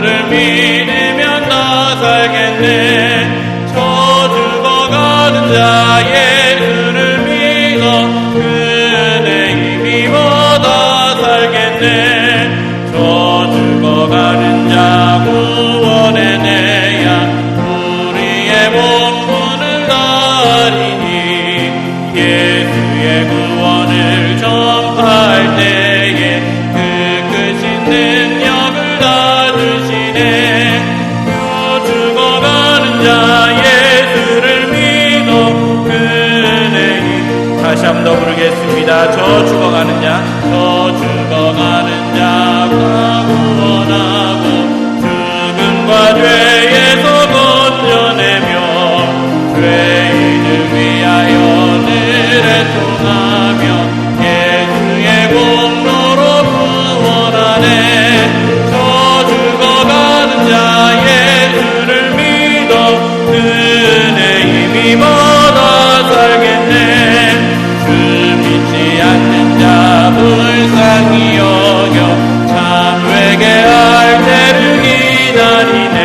예수를 믿으면 다 살겠네. 저 죽어가는 자 예수를 믿어 그의 힘입어 다 살겠네. 저 죽어가는 자 구원해내야 우리의 본분을 다하리니 예수의 구원을 전파할 때에 그 크신 능력을 다 주시네. 저 죽어가는 자 예수를 믿어 그의 힘. 다시 한 번 더 부르겠습니다. 저 죽어가는 자, 저 죽어가는 자가 구원하고 죽음과 죄에서 건져내며 죄인을 위하여 늘 애통하며 예수의 공로로 구원하네. 저 죽어가는 자 예수를 믿어 그의 힘입어 다 살겠네. 주 믿지 않는 자 불쌍히 여겨 참 회개할 때를 기다리네.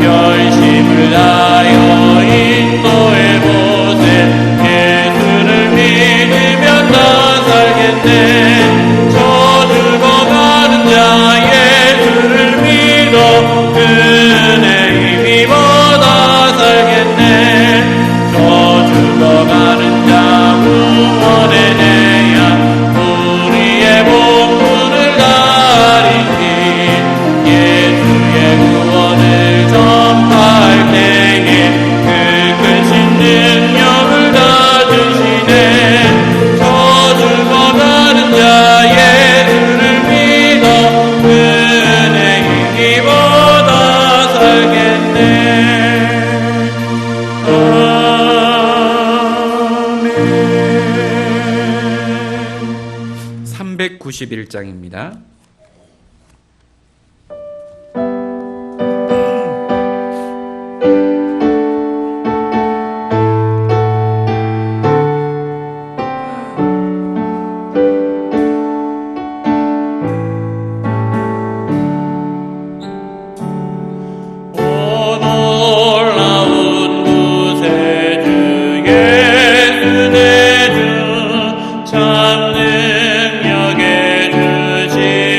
열심을 다하여 인도해보세. 예수를 믿으면 다 살겠네. 저 죽어가는 자 예수를 믿어 그의 힘입어 다 살겠네. 저 죽어가는 자 구원해내야 우리의 본분을 다하리니 예수의 구원을 전파할 때에 그 크신 능력을 다 주시네. 저 죽어가는 자 예수를 믿어 그의 힘입어 다 살겠네. 아멘. 391장입니다. 참 능력의 주신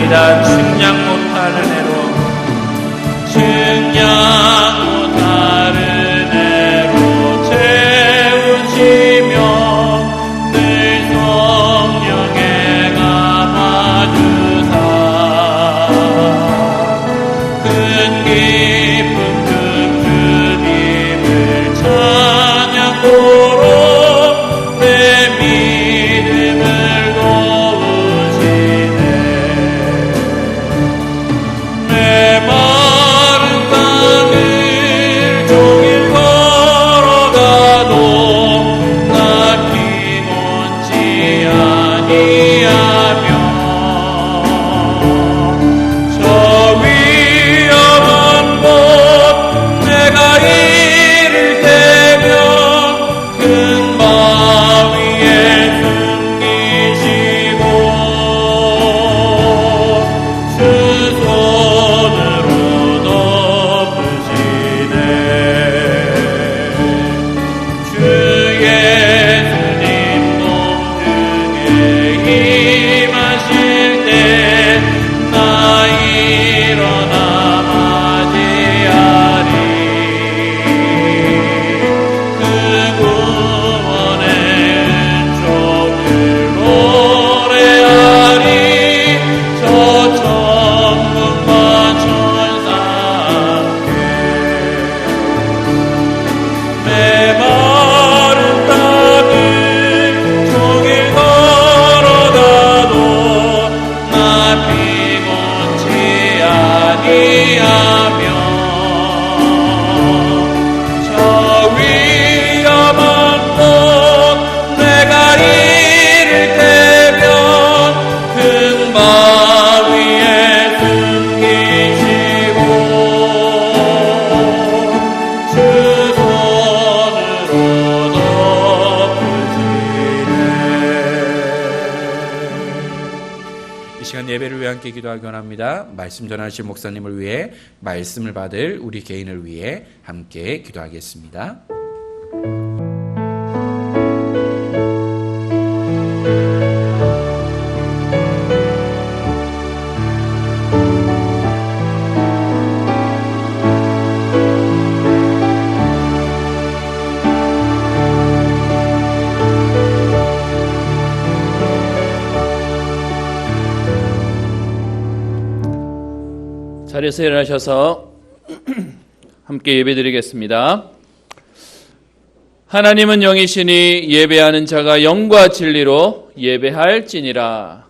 찬양합니다. 측량 못할 은혜로 측량 못할 은혜로 채우시며 늘 성령에 감아주사 큰 기쁨 큰 주님을 찬양토록 내 믿음을 도우시네. 내 마른 땅을 종일 걸어가도 나 피곤치 아니하며 저 위험한 곳 내가 이를 때면 큰 바위에 숨기시고 주 손으로 덮으시네. 주 예수님 공중에 임하실 때 나 일어나 맞이하리. 그 구원의 은총을 노래하리. 저 천군과 천사 함께 내 마른 땅을 종일 걸어가도 나 피곤치 아니하며 저 위험한 곳 내가 이를 때면 큰 바위에 숨기시고 주 손으로 덮으시네. 이 시간 예배를 위해 함께 기도하기 원합니다. 말씀 전하실 목사님을 위해, 말씀을 받을 우리 개인을 위해 함께 기도하겠습니다. 자리에서 일어나셔서 함께 예배드리겠습니다. 하나님은 영이시니 예배하는 자가 영과 진리로 예배할지니라.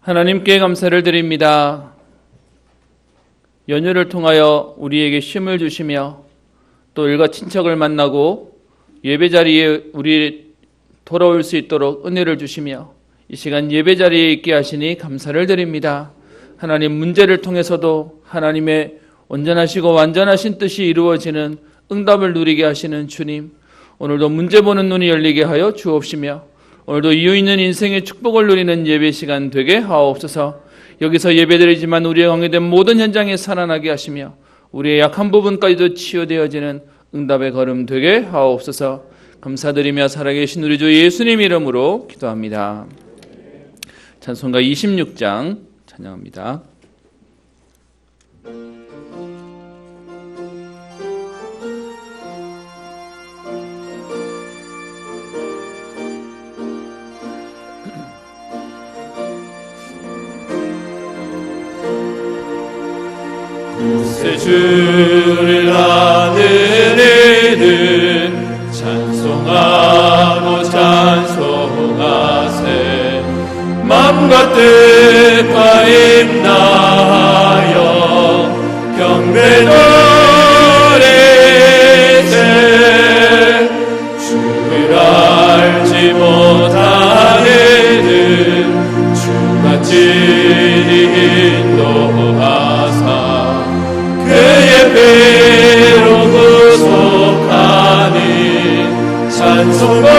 하나님께 감사를 드립니다. 연휴를 통하여 우리에게 쉼을 주시며 또 일가 친척을 만나고 예배 자리에 우리 돌아올 수 있도록 은혜를 주시며 이 시간 예배 자리에 있게 하시니 감사를 드립니다. 하나님, 문제를 통해서도 하나님의 온전하시고 완전하신 뜻이 이루어지는 응답을 누리게 하시는 주님, 오늘도 문제 보는 눈이 열리게 하여 주옵시며 오늘도 이유 있는 인생의 축복을 누리는 예배 시간 되게 하옵소서. 여기서 예배드리지만 우리의 관계된 모든 현장에 살아나게 하시며 우리의 약한 부분까지도 치유되어지는 응답의 걸음 되게 하옵소서. 감사드리며 살아계신 우리 주 예수님 이름으로 기도합니다. 찬송가 26장 찬양합니다. 새 주를 하늘에는 찬송하고 찬송하세. 맘과 뜻과 힘 다하여 경배 노래세. 주를 알지 못 온전히 인도하사 그의 배로 구속하니 찬송 버릇에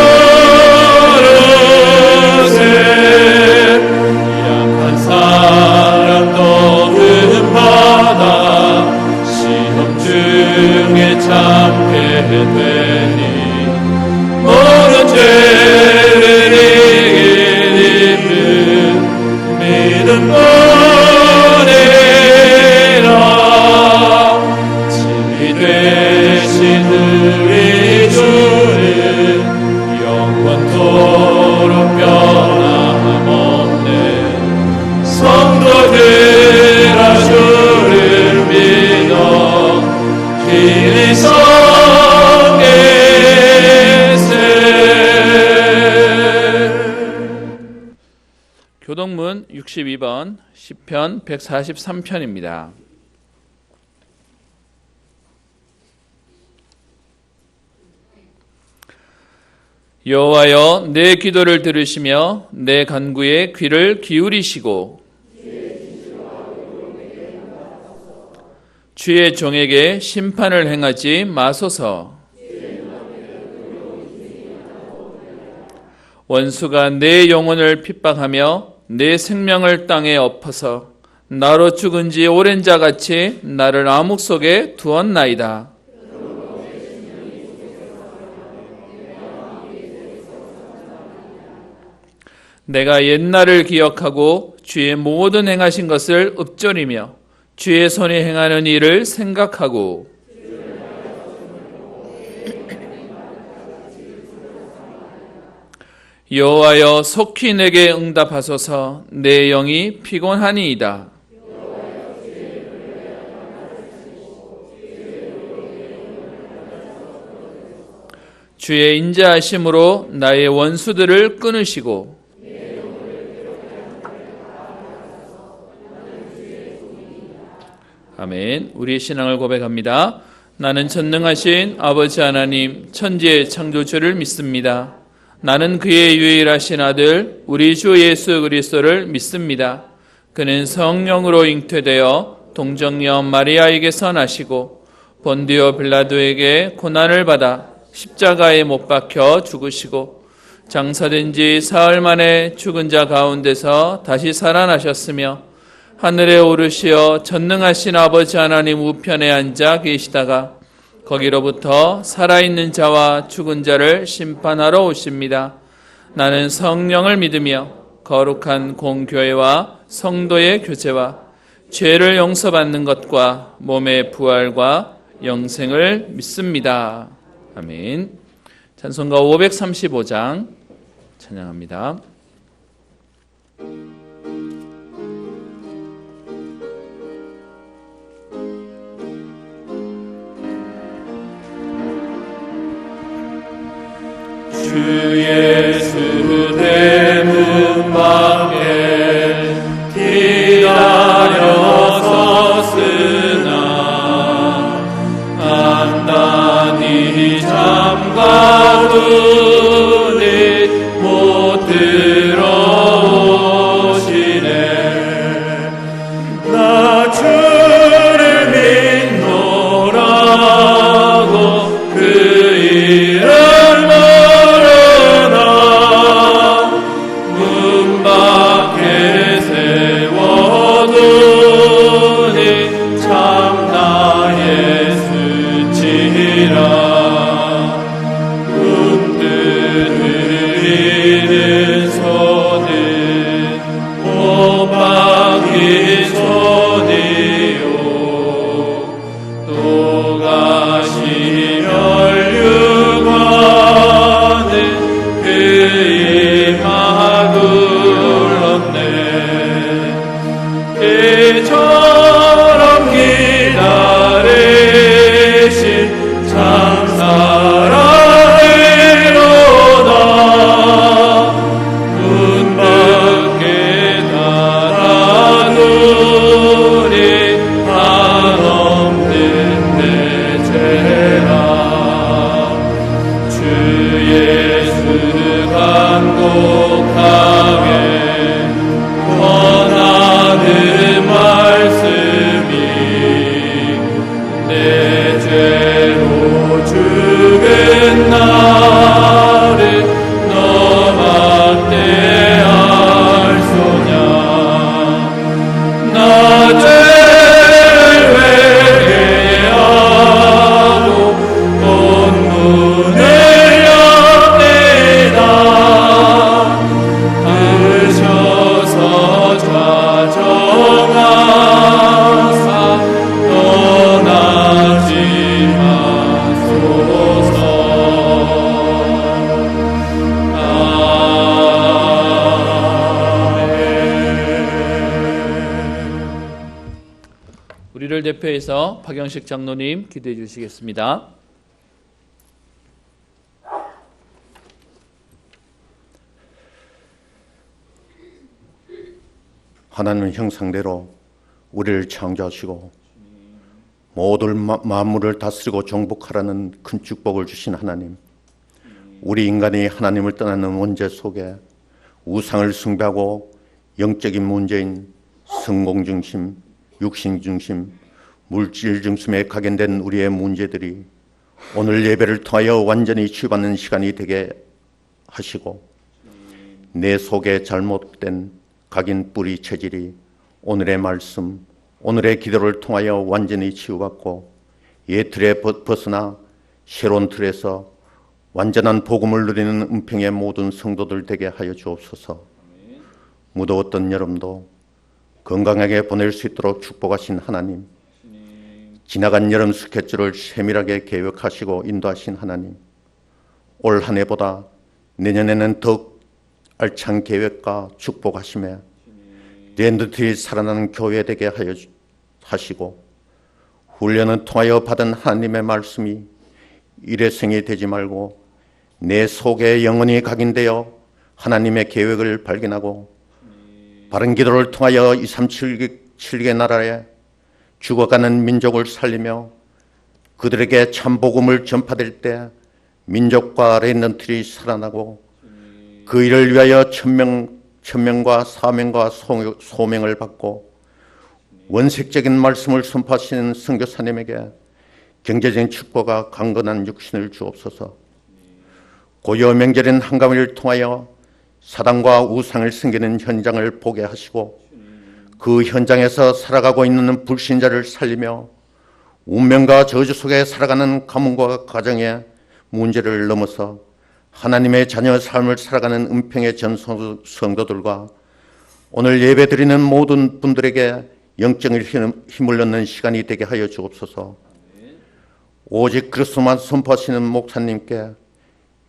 약한 사람 떠든 바다 시험 중에 참게 되니 모든 죄를 이기는 믿음 보내라 진리 되신 우리 주는 영원토록 변함없네 성도들아 주를 믿어 길이 성계세. 교동문 62번 시편 143편입니다. 여호와여 내 기도를 들으시며 내 간구에 귀를 기울이시고 주의 종에게 심판을 행하지 마소서. 원수가 내 영혼을 핍박하며 내 생명을 땅에 엎어서 나로 죽은 지 오랜 자같이 나를 암흑 속에 두었나이다. 내가 옛날을 기억하고 주의 모든 행하신 것을 읊조리며 주의 손이 행하는 일을 생각하고 여호와여 속히 내게 응답하소서. 내 영이 피곤하니이다. 주의 인자하심으로 나의 원수들을 끊으시고 아멘. 우리의 신앙을 고백합니다. 나는 전능하신 아버지 하나님 천지의 창조주를 믿습니다. 나는 그의 유일하신 아들 우리 주 예수 그리스도를 믿습니다. 그는 성령으로 잉태되어 동정녀 마리아에게서 나시고 본디오 빌라도에게 고난을 받아 십자가에 못 박혀 죽으시고 장사된 지 사흘 만에 죽은 자 가운데서 다시 살아나셨으며 하늘에 오르시어 전능하신 아버지 하나님 우편에 앉아 계시다가 거기로부터 살아있는 자와 죽은 자를 심판하러 오십니다. 나는 성령을 믿으며 거룩한 공교회와 성도의 교제와 죄를 용서받는 것과 몸의 부활과 영생을 믿습니다. 아멘. 찬송가 535장 찬양합니다. 주 예수 대문 밖에 기다려 섰으나 단단히 잠가두니 못 들어오시네. 나 주를 믿노라고 그 이름 이처럼 기다리신 참사랑이로다. 문 밖에 달아두니 한없는 내 죄라. 주 예수 간곡하게 우리를 대표해서 박영식 장로님 기도해 주시겠습니다. 하나님의 형상대로 우리를 창조하시고 모든 만물을 다스리고 정복하라는 큰 축복을 주신 하나님, 우리 인간이 하나님을 떠나는 원죄 속에 우상을 숭배하고 영적인 문제인 성공 중심, 육신 중심, 물질 중심에 각인된 우리의 문제들이 오늘 예배를 통하여 완전히 치유받는 시간이 되게 하시고, 내 속에 잘못된 각인 뿌리 체질이 오늘의 말씀, 오늘의 기도를 통하여 완전히 치유받고 옛 틀에 벗어나 새로운 틀에서 완전한 복음을 누리는 은평의 모든 성도들 되게 하여 주옵소서. 무더웠던 여름도 건강하게 보낼 수 있도록 축복하신 하나님, 지나간 여름 스케줄을 세밀하게 계획하시고 인도하신 하나님, 올 한 해보다 내년에는 더욱 알찬 계획과 축복하심에 랜드트리 살아나는 교회 되게 하여 하시고, 훈련을 통하여 받은 하나님의 말씀이 일회성이 되지 말고 내 속에 영원히 각인되어 하나님의 계획을 발견하고 바른 기도를 통하여 237개 나라에 죽어가는 민족을 살리며 그들에게 참 복음을 전파될 때 민족과 랜드트리 살아나고 그 일을 위하여 천명과 사명과 소명을 받고 원색적인 말씀을 선포하시는 선교사님에게 경제적인 축복과 강건한 육신을 주옵소서. 고요 명절인 한가위를 통하여 사단과 우상을 섬기는 현장을 보게 하시고 그 현장에서 살아가고 있는 불신자를 살리며 운명과 저주 속에 살아가는 가문과 가정의 문제를 넘어서 하나님의 자녀의 삶을 살아가는 은평의 전 성도들과 오늘 예배드리는 모든 분들에게 영적인 힘을 얻는 시간이 되게 하여 주옵소서. 오직 그리스도만 선포하시는 목사님께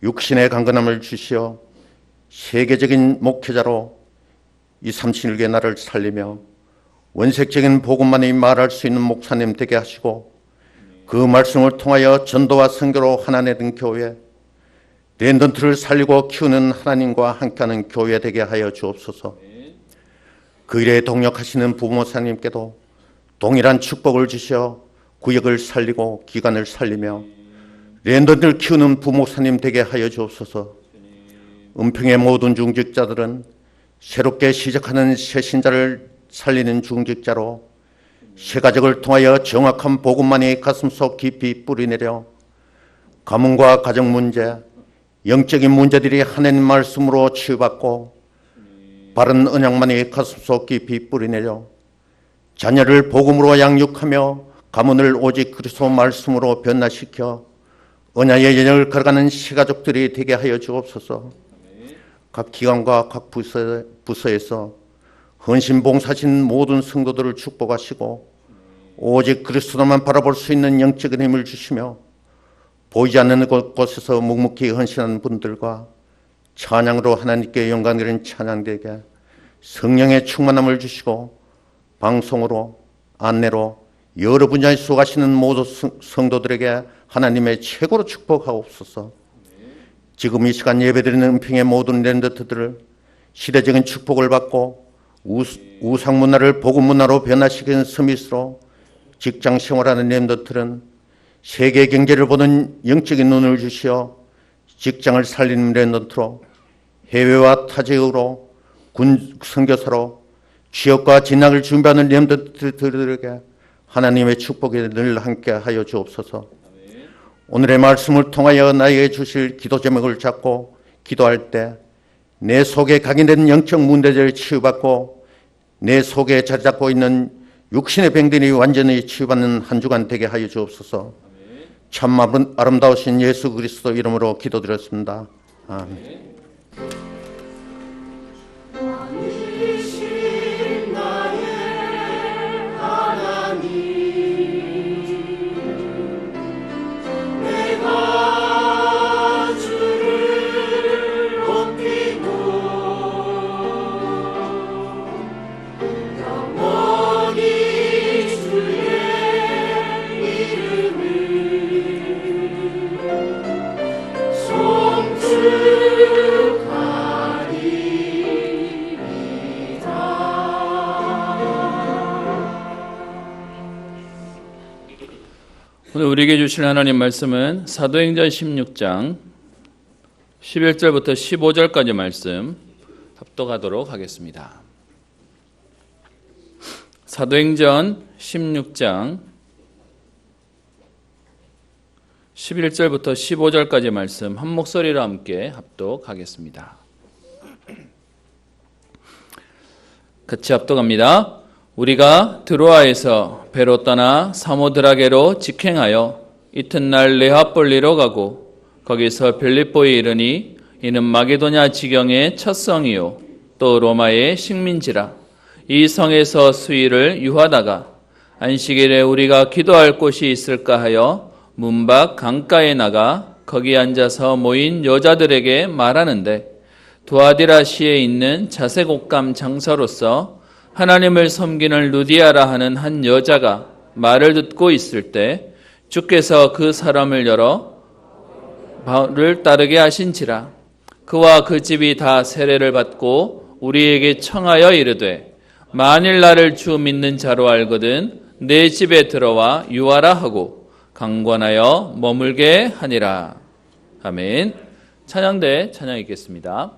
육신의 강건함을 주시어 세계적인 목회자로 237개 나라를 살리며 원색적인 복음만이 말할 수 있는 목사님 되게 하시고 그 말씀을 통하여 전도와 선교로 하나 된 교회, 랜던트를 살리고 키우는 하나님과 함께하는 교회 되게 하여 주옵소서. 그 일에 동력하시는 부모사님께도 동일한 축복을 주시어 구역을 살리고 기관을 살리며 랜던트를 키우는 부모사님 되게 하여 주옵소서. 은평의 모든 중직자들은 새롭게 시작하는 새 신자를 살리는 중직자로 새 가족을 통하여 정확한 복음만이 가슴속 깊이 뿌리내려 가문과 가정 문제, 영적인 문제들이 하나님 말씀으로 치유받고 바른 언약만이 가슴속 깊이 뿌리내려 자녀를 복음으로 양육하며 가문을 오직 그리스도 말씀으로 변화시켜 언약의 여정을 걸어가는 시가족들이 되게 하여 주옵소서. 각 기관과 각 부서에서 헌신 봉사하신 모든 성도들을 축복하시고 오직 그리스도만 바라볼 수 있는 영적인 힘을 주시며 보이지 않는 곳에서 묵묵히 헌신하는 분들과 찬양으로 하나님께 영광 드리는 찬양되게 성령의 충만함을 주시고 방송으로 안내로 여러 분야에 수고하시는 모든 성도들에게 하나님의 최고로 축복하옵소서. 지금 이 시간 예배드리는 은평의 모든 랜드트들을 시대적인 축복을 받고 우상 문화를 복음 문화로 변화시키는 서밋으로 직장 생활하는 랜드트들은 세계 경제를 보는 영적인 눈을 주시어 직장을 살리는 랜드트로 해외와 타 지역으로 군 선교사로 취업과 진학을 준비하는 랜드트들에게 하나님의 축복이 늘 함께 하여 주옵소서. 오늘의 말씀을 통하여 나에게 주실 기도 제목을 잡고 기도할 때 내 속에 각인된 영적 문제들을 치유받고 내 속에 자리 잡고 있는 육신의 병들이 완전히 치유받는 한 주간 되게 하여 주옵소서. 참 아름다우신 예수 그리스도 이름으로 기도드렸습니다. 아멘. 영원히 주의 오늘 우리에게 주실 하나님 말씀은 사도행전 16장 11절부터 15절까지 말씀 합독하도록 하겠습니다. 사도행전 16장 11절부터 15절까지 말씀 한 목소리로 함께 합독하겠습니다. 같이 합독합니다. 우리가 드로아에서 배로 떠나 사모드라게로 직행하여 이튿날 네아폴리로 가고 거기서 빌립보에 이르니 이는 마게도냐 지경의 첫 성이요 또 로마의 식민지라. 이 성에서 수일을 유하다가 안식일에 우리가 기도할 곳이 있을까 하여 문 밖 강가에 나가 거기 앉아서 모인 여자들에게 말하는데 두아디라시에 있는 자색옷감 장사로서 하나님을 섬기는 루디아라 하는 한 여자가 말을 듣고 있을 때 주께서 그 사람을 열어 바울을 따르게 하신지라. 그와 그 집이 다 세례를 받고 우리에게 청하여 이르되 만일 나를 주 믿는 자로 알거든 내 집에 들어와 유하라 하고 강권하여 머물게 하니라. 아멘. 찬양대 찬양 읽겠습니다.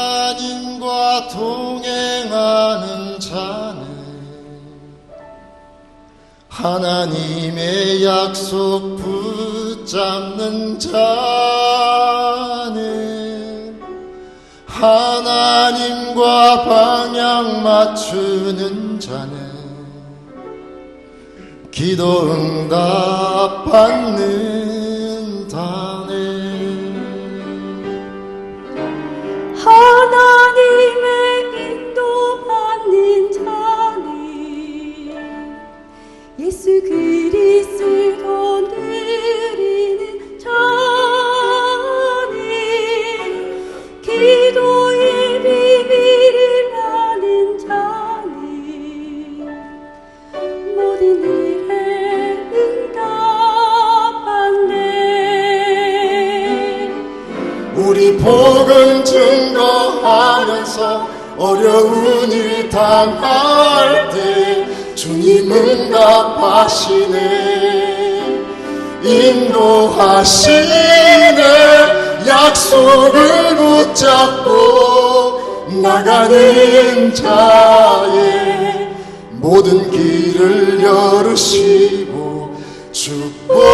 하나님과 동행하는 자는 하나님의 약속 붙잡는 자는 하나님과 방향 맞추는 자는 기도 응답 받는다네. 하나님의 인도받는 자는 예수 그리스도 누리는 자는 기도의 비밀을 아는 자는 모든 일에 응답받네. 우리 복음 증거하면서 어려운 일 당할 때 주님 응답하시네. 인도하시네. 약속을 붙잡고 나가는 자의 모든 길을 열으시고 축복하시네.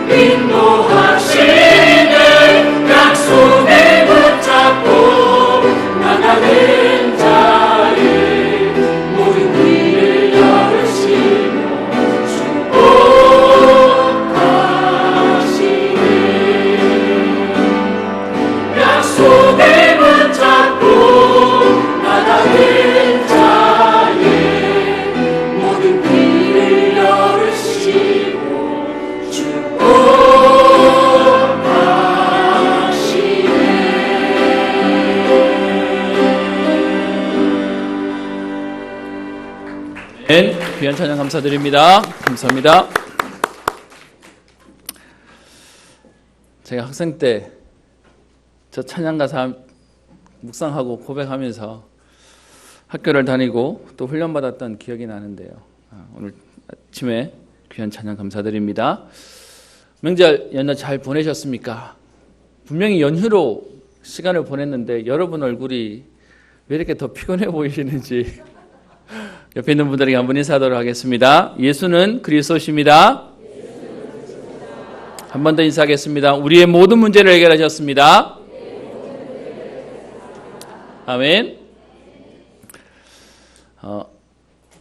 인도하시네 약속을 붙잡고 나가는 자의 모든 길을 열으시며 축복하시네 약속을 붙잡고 나가는 자의 모든 길을 열으시고 귀한 찬양 감사드립니다. 감사합니다. 제가 학생 때 저 찬양 가사 묵상하고 고백하면서 학교를 다니고 또 훈련받았던 기억이 나는데요. 오늘 아침에 귀한 찬양 감사드립니다. 명절 연휴 잘 보내셨습니까? 분명히 연휴로 시간을 보냈는데 여러분 얼굴이 왜 이렇게 더 피곤해 보이시는지 옆에 있는 분들에게 한번 인사하도록 하겠습니다. 예수는 그리스도십니다. 한 번 더 인사하겠습니다. 우리의 모든 문제를 해결하셨습니다. 아멘.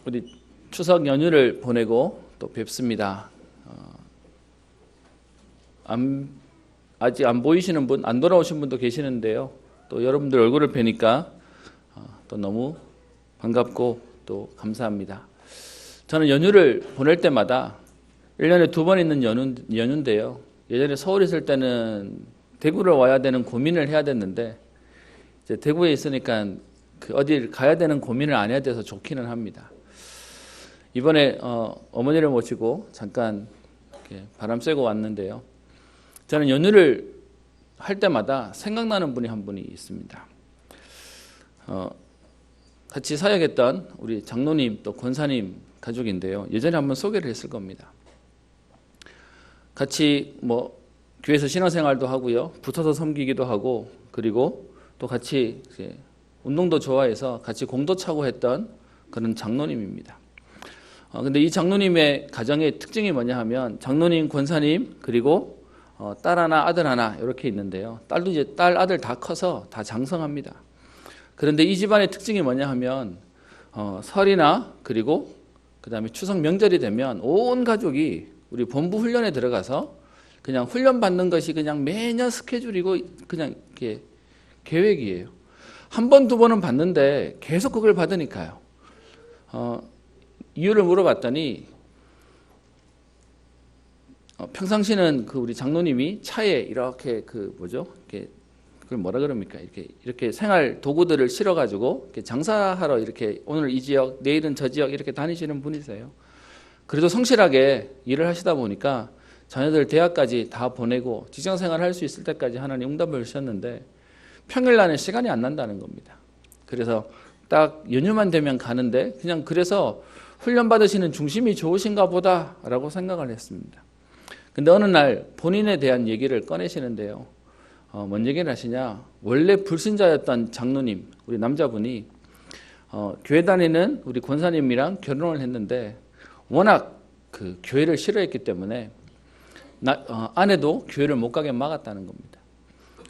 우리 추석 연휴를 보내고 또 뵙습니다. 아직 안 보이시는 분, 안 돌아오신 분도 계시는데요. 또 여러분들 얼굴을 뵈니까 또 너무 반갑고 또 감사합니다. 저는 연휴를 보낼 때마다 1년에 2번 있는 연휴인데요. 예전에 서울에 있을 때는 대구를 와야 되는 고민을 해야 됐는데 이제 대구에 있으니까 어딜 가야 되는 고민을 안 해야 돼서 좋기는 합니다. 이번에 어머니를 모시고 잠깐 이렇게 바람 쐬고 왔는데요. 저는 연휴를 할 때마다 생각나는 분이 한 분이 있습니다. 같이 사역했던 우리 장로님 또 권사님 가족인데요. 예전에 한번 소개를 했을 겁니다. 같이 교회에서 신앙생활도 하고요. 붙어서 섬기기도 하고 그리고 또 같이 운동도 좋아해서 같이 공도 차고 했던 그런 장로님입니다. 근데 이 장로님의 가정의 특징이 뭐냐 하면 장로님, 권사님 그리고 딸 하나, 아들 하나 이렇게 있는데요. 딸도 이제 딸, 아들 다 커서 다 장성합니다. 그런데 이 집안의 특징이 뭐냐 하면 설이나 그리고 그 다음에 추석 명절이 되면 온 가족이 우리 본부 훈련에 들어가서 그냥 훈련 받는 것이 그냥 매년 스케줄이고 그냥 이렇게 계획이에요. 한 번, 두 번은 받는데 계속 그걸 받으니까요. 이유를 물어봤더니 평상시는 우리 장로님이 차에 이렇게 이렇게 그걸 뭐라 그럽니까? 이렇게 생활 도구들을 실어가지고 이렇게 장사하러 이렇게 오늘 이 지역, 내일은 저 지역 이렇게 다니시는 분이세요. 그래도 성실하게 일을 하시다 보니까 자녀들 대학까지 다 보내고 직장 생활 할 수 있을 때까지 하나님 응답을 주셨는데 평일날은 시간이 안 난다는 겁니다. 그래서 딱 연휴만 되면 가는데 그냥 그래서 훈련 받으시는 중심이 좋으신가 보다라고 생각을 했습니다. 근데 어느 날 본인에 대한 얘기를 꺼내시는데요. 뭔 얘기를 하시냐? 원래 불신자였던 장로님, 우리 남자분이 교회 다니는 우리 권사님이랑 결혼을 했는데 워낙 교회를 싫어했기 때문에 아내도 교회를 못 가게 막았다는 겁니다.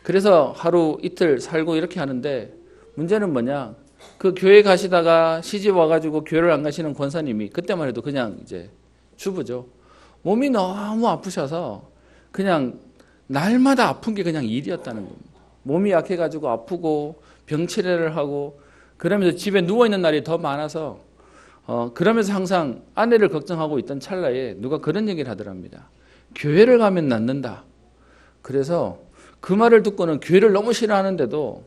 그래서 하루 이틀 살고 이렇게 하는데 문제는 뭐냐? 그 교회 가시다가 시집 와가지고 교회를 안 가시는 권사님이 그때만 해도 그냥 이제 주부죠. 몸이 너무 아프셔서 그냥 날마다 아픈 게 그냥 일이었다는 겁니다. 몸이 약해가지고 아프고 병치레를 하고 그러면서 집에 누워있는 날이 더 많아서 그러면서 항상 아내를 걱정하고 있던 찰나에 누가 그런 얘기를 하더랍니다. 교회를 가면 낫는다. 그래서 그 말을 듣고는 교회를 너무 싫어하는데도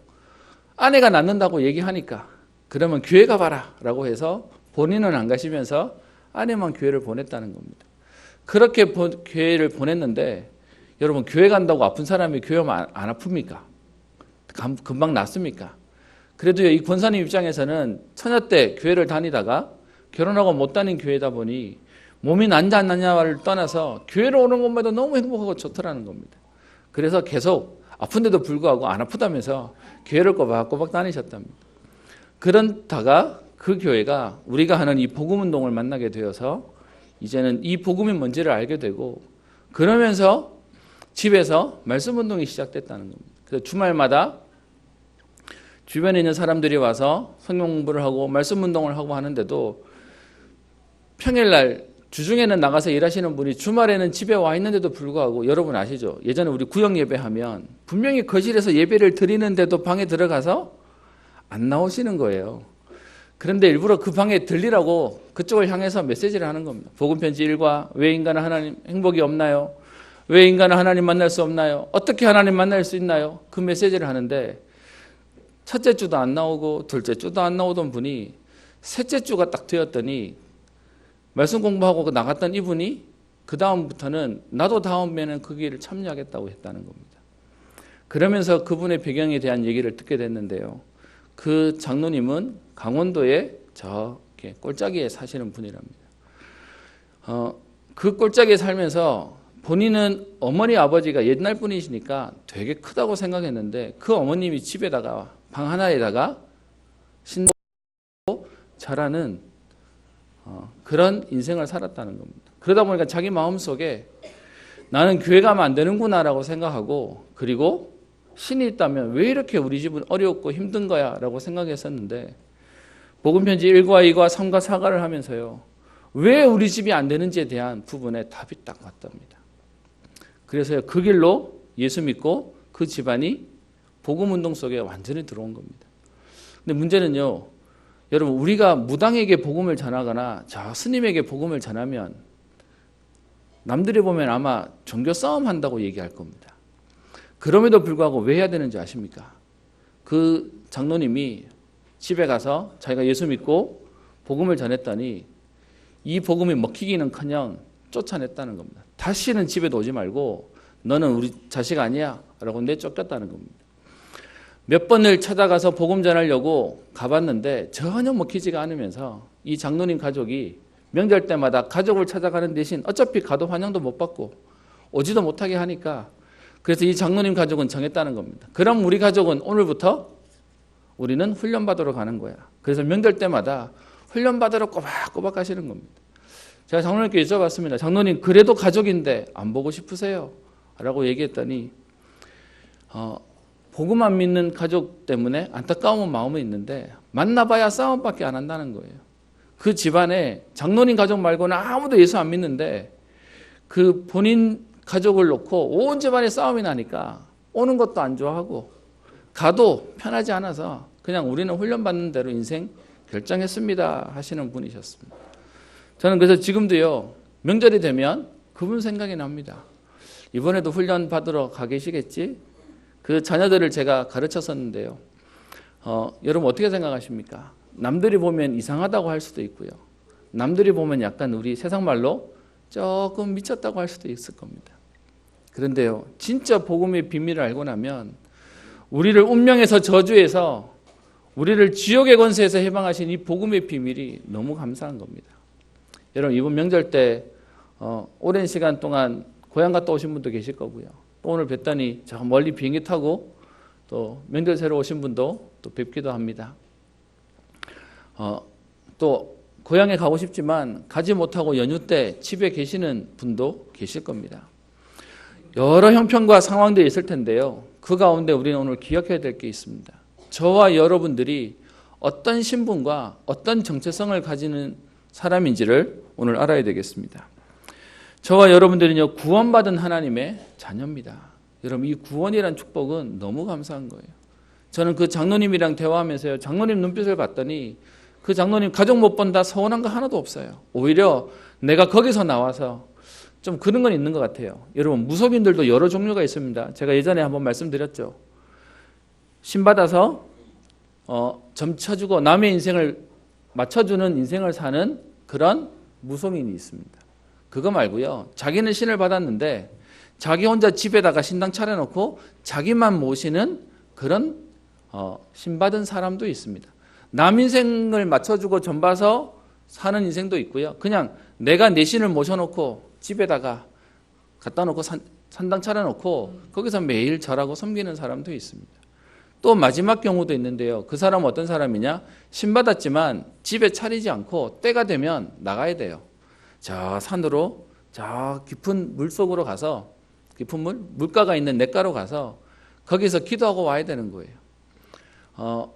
아내가 낫는다고 얘기하니까 그러면 교회 가봐라 라고 해서 본인은 안 가시면서 아내만 교회를 보냈다는 겁니다. 그렇게 교회를 보냈는데 여러분 교회 간다고 아픈 사람이 교회 오면 안 아픕니까? 금방 낫습니까? 그래도 이 권사님 입장에서는 처녀 때 교회를 다니다가 결혼하고 못 다닌 교회다 보니 몸이 낫냐 안 낫냐를 떠나서 교회를 오는 것마다 너무 행복하고 좋더라는 겁니다. 그래서 계속 아픈데도 불구하고 안 아프다면서 교회를 꼬박꼬박 다니셨답니다. 그러다가 그 교회가 우리가 하는 이 복음운동을 만나게 되어서 이제는 이 복음이 뭔지를 알게 되고 그러면서 집에서 말씀 운동이 시작됐다는 겁니다. 그래서 주말마다 주변에 있는 사람들이 와서 성경 공부를 하고 말씀 운동을 하고 하는데도 평일날 주중에는 나가서 일하시는 분이 주말에는 집에 와 있는데도 불구하고 여러분 아시죠? 예전에 우리 구역 예배하면 분명히 거실에서 예배를 드리는데도 방에 들어가서 안 나오시는 거예요. 그런데 일부러 그 방에 들리라고 그쪽을 향해서 메시지를 하는 겁니다. 복음편지 1과 왜 인간은 하나님 행복이 없나요? 왜 인간은 하나님 만날 수 없나요? 어떻게 하나님 만날 수 있나요? 그 메시지를 하는데 첫째 주도 안 나오고 둘째 주도 안 나오던 분이 셋째 주가 딱 되었더니 말씀 공부하고 나갔던 이분이 그 다음부터는 나도 다음에는 그 길을 참여하겠다고 했다는 겁니다. 그러면서 그분의 배경에 대한 얘기를 듣게 됐는데요. 그 장로님은 강원도에 저렇게 꼴짜기에 사시는 분이랍니다. 그 꼴짜기에 살면서 본인은 어머니 아버지가 옛날 분이시니까 되게 크다고 생각했는데 그 어머님이 집에다가 방 하나에다가 신고 자라는 그런 인생을 살았다는 겁니다. 그러다 보니까 자기 마음속에 나는 교회 가면 안 되는구나라고 생각하고 그리고 신이 있다면 왜 이렇게 우리 집은 어렵고 힘든 거야 라고 생각했었는데 복음편지 1과 2과 3과 4과를 하면서요. 왜 우리 집이 안 되는지에 대한 부분에 답이 딱 왔답니다. 그래서 그 길로 예수 믿고 그 집안이 복음운동 속에 완전히 들어온 겁니다. 근데 문제는요. 여러분 우리가 무당에게 복음을 전하거나 저 스님에게 복음을 전하면 남들이 보면 아마 종교 싸움 한다고 얘기할 겁니다. 그럼에도 불구하고 왜 해야 되는지 아십니까? 그 장로님이 집에 가서 자기가 예수 믿고 복음을 전했더니 이 복음이 먹히기는커녕 쫓아냈다는 겁니다. 다시는 집에 오지 말고 너는 우리 자식 아니야 라고 내쫓겼다는 겁니다. 몇 번을 찾아가서 복음 전하려고 가봤는데 전혀 먹히지가 않으면서 이 장로님 가족이 명절 때마다 가족을 찾아가는 대신 어차피 가도 환영도 못 받고 오지도 못하게 하니까 그래서 이 장로님 가족은 정했다는 겁니다. 그럼 우리 가족은 오늘부터 우리는 훈련받으러 가는 거야. 그래서 명절 때마다 훈련받으러 꼬박꼬박 가시는 겁니다. 제가 장로님께 여쭤봤습니다. 장로님 그래도 가족인데 안 보고 싶으세요? 라고 얘기했더니 복음 안 믿는 가족 때문에 안타까운 마음은 있는데 만나봐야 싸움밖에 안 한다는 거예요. 그 집안에 장로님 가족 말고는 아무도 예수 안 믿는데 그 본인 가족을 놓고 온 집안에 싸움이 나니까 오는 것도 안 좋아하고 가도 편하지 않아서 그냥 우리는 훈련받는 대로 인생 결정했습니다 하시는 분이셨습니다. 저는 그래서 지금도요 명절이 되면 그분 생각이 납니다. 이번에도 훈련 받으러 가 계시겠지? 그 자녀들을 제가 가르쳤었는데요. 여러분 어떻게 생각하십니까? 남들이 보면 이상하다고 할 수도 있고요. 남들이 보면 약간 우리 세상 말로 조금 미쳤다고 할 수도 있을 겁니다. 그런데요. 진짜 복음의 비밀을 알고 나면 우리를 운명에서 저주해서 우리를 지옥의 권세에서 해방하신 이 복음의 비밀이 너무 감사한 겁니다. 여러분 이번 명절 때 오랜 시간 동안 고향 갔다 오신 분도 계실 거고요. 또 오늘 뵀더니 저 멀리 비행기 타고 또 명절 새로 오신 분도 또 뵙기도 합니다. 또 고향에 가고 싶지만 가지 못하고 연휴 때 집에 계시는 분도 계실 겁니다. 여러 형편과 상황들이 있을 텐데요. 그 가운데 우리는 오늘 기억해야 될 게 있습니다. 저와 여러분들이 어떤 신분과 어떤 정체성을 가지는 사람인지를 오늘 알아야 되겠습니다. 저와 여러분들은요 구원받은 하나님의 자녀입니다. 여러분 이 구원이란 축복은 너무 감사한 거예요. 저는 그 장로님이랑 대화하면서요 장로님 눈빛을 봤더니 그 장로님 가족 못 본다 서운한 거 하나도 없어요. 오히려 내가 거기서 나와서 좀 그런 건 있는 것 같아요. 여러분 무속인들도 여러 종류가 있습니다. 제가 예전에 한번 말씀드렸죠. 신받아서 점 쳐주고 남의 인생을 맞춰주는 인생을 사는 그런 무속인이 있습니다. 그거 말고요. 자기는 신을 받았는데 자기 혼자 집에다가 신당 차려놓고 자기만 모시는 그런 신받은 사람도 있습니다. 남 인생을 맞춰주고 점 봐서 사는 인생도 있고요. 그냥 내가 내 신을 모셔놓고 집에다가 갖다 놓고 산당 차려놓고 거기서 매일 절하고 섬기는 사람도 있습니다. 또 마지막 경우도 있는데요. 그 사람은 어떤 사람이냐? 신 받았지만 집에 차리지 않고 때가 되면 나가야 돼요. 저 산으로 저 깊은 물 속으로 가서 깊은 물가가 있는 냇가로 가서 거기서 기도하고 와야 되는 거예요.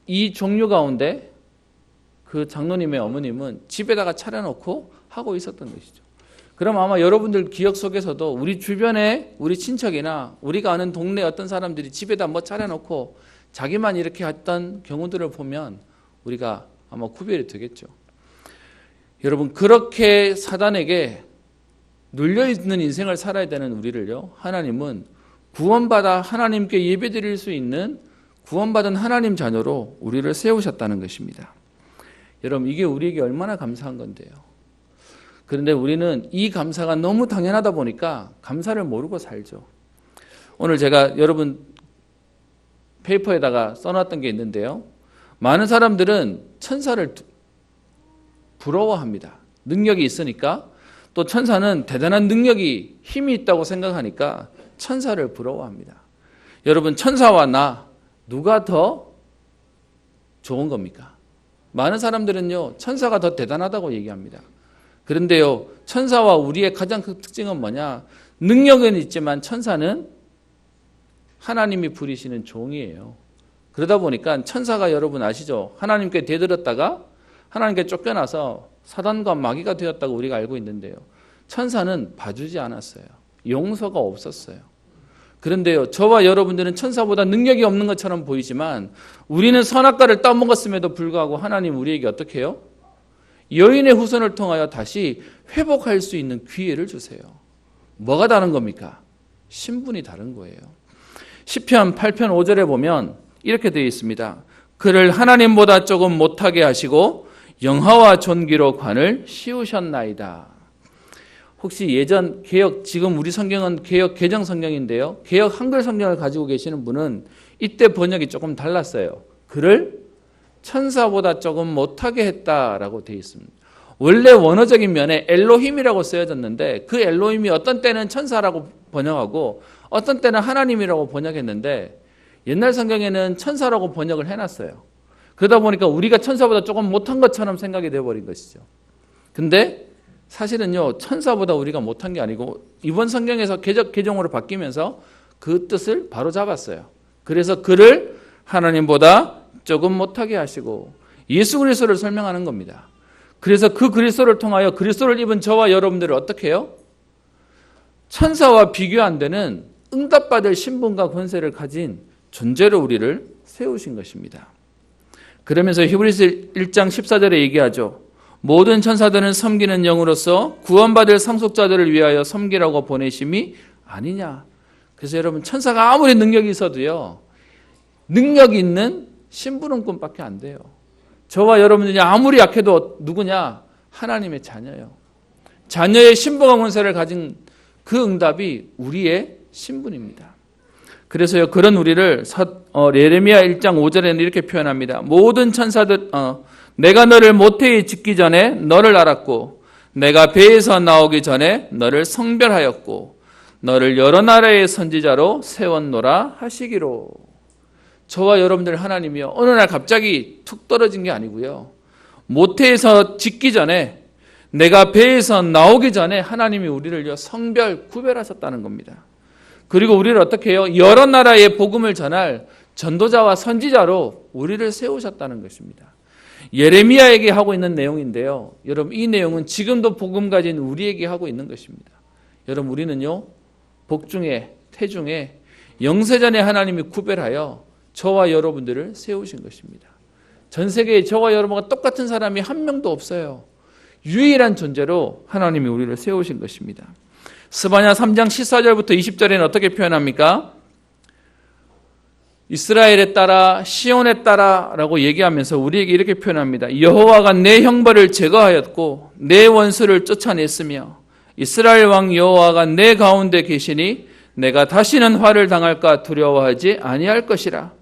이 종류 가운데 그 장로님의 어머님은 집에다가 차려놓고 하고 있었던 것이죠. 그럼 아마 여러분들 기억 속에서도 우리 주변에 우리 친척이나 우리가 아는 동네 어떤 사람들이 집에다 뭐 차려놓고 자기만 이렇게 했던 경우들을 보면 우리가 아마 구별이 되겠죠. 여러분, 그렇게 사단에게 눌려있는 인생을 살아야 되는 우리를요, 하나님은 구원받아 하나님께 예배드릴 수 있는 구원받은 하나님 자녀로 우리를 세우셨다는 것입니다. 여러분, 이게 우리에게 얼마나 감사한 건데요. 그런데 우리는 이 감사가 너무 당연하다 보니까 감사를 모르고 살죠. 오늘 제가 여러분 페이퍼에다가 써놨던 게 있는데요. 많은 사람들은 천사를 부러워합니다. 능력이 있으니까. 또 천사는 대단한 능력이, 힘이 있다고 생각하니까 천사를 부러워합니다. 여러분, 천사와 나 누가 더 좋은 겁니까? 많은 사람들은요, 천사가 더 대단하다고 얘기합니다. 그런데요, 천사와 우리의 가장 큰 특징은 뭐냐? 능력은 있지만 천사는 하나님이 부리시는 종이에요. 그러다 보니까 천사가 여러분 아시죠? 하나님께 대들었다가 하나님께 쫓겨나서 사단과 마귀가 되었다고 우리가 알고 있는데요. 천사는 봐주지 않았어요. 용서가 없었어요. 그런데요, 저와 여러분들은 천사보다 능력이 없는 것처럼 보이지만 우리는 선악과를 따먹었음에도 불구하고 하나님 우리에게 어떻게 해요? 여인의 후손을 통하여 다시 회복할 수 있는 기회를 주세요. 뭐가 다른 겁니까? 신분이 다른 거예요. 시편 8편 5절에 보면 이렇게 되어 있습니다. 그를 하나님보다 조금 못하게 하시고 영화와 존귀로 관을 씌우셨나이다. 혹시 예전 개역, 지금 우리 성경은 개역 개정 성경인데요. 개역 한글 성경을 가지고 계시는 분은 이때 번역이 조금 달랐어요. 그를 천사보다 조금 못하게 했다라고 되어 있습니다. 원래 원어적인 면에 엘로힘이라고 쓰여졌는데 그 엘로힘이 어떤 때는 천사라고 번역하고 어떤 때는 하나님이라고 번역했는데 옛날 성경에는 천사라고 번역을 해놨어요. 그러다 보니까 우리가 천사보다 조금 못한 것처럼 생각이 되어버린 것이죠. 근데 사실은요, 천사보다 우리가 못한 게 아니고 이번 성경에서 개정으로 바뀌면서 그 뜻을 바로 잡았어요. 그래서 그를 하나님보다 조금 못하게 하시고 예수 그리스도를 설명하는 겁니다. 그래서 그 그리스도를 통하여 그리스도를 입은 저와 여러분들을 어떻게 해요? 천사와 비교 안 되는 응답받을 신분과 권세를 가진 존재로 우리를 세우신 것입니다. 그러면서 히브리서 1장 14절에 얘기하죠. 모든 천사들은 섬기는 영으로서 구원받을 상속자들을 위하여 섬기라고 보내심이 아니냐. 그래서 여러분, 천사가 아무리 능력이 있어도요, 능력이 있는 심부름꾼밖에 안 돼요. 저와 여러분들이 아무리 약해도 누구냐? 하나님의 자녀예요. 자녀의 신분과 권세를 가진 그 응답이 우리의 신분입니다. 그래서요, 그런 우리를 예레미야 1장 5절에는 이렇게 표현합니다. 모든 천사들, 내가 너를 모태에 짓기 전에 너를 알았고 내가 배에서 나오기 전에 너를 성별하였고 너를 여러 나라의 선지자로 세웠노라 하시기로. 저와 여러분들 하나님이요, 어느 날 갑자기 툭 떨어진 게 아니고요, 모태에서 짓기 전에, 내가 배에서 나오기 전에 하나님이 우리를요 성별 구별하셨다는 겁니다. 그리고 우리를 어떻게 해요? 여러 나라의 복음을 전할 전도자와 선지자로 우리를 세우셨다는 것입니다. 예레미야에게 하고 있는 내용인데요, 여러분, 이 내용은 지금도 복음 가진 우리에게 하고 있는 것입니다. 여러분, 우리는요, 복중에 태중에 영세전에 하나님이 구별하여 저와 여러분들을 세우신 것입니다. 전 세계에 저와 여러분과 똑같은 사람이 한 명도 없어요. 유일한 존재로 하나님이 우리를 세우신 것입니다. 스바냐 3장 14절부터 20절에는 어떻게 표현합니까? 이스라엘에 따라 시온에 따라 라고 얘기하면서 우리에게 이렇게 표현합니다. 여호와가 내 형벌을 제거하였고 내 원수를 쫓아냈으며 이스라엘 왕 여호와가 내 가운데 계시니 내가 다시는 화를 당할까 두려워하지 아니할 것이라.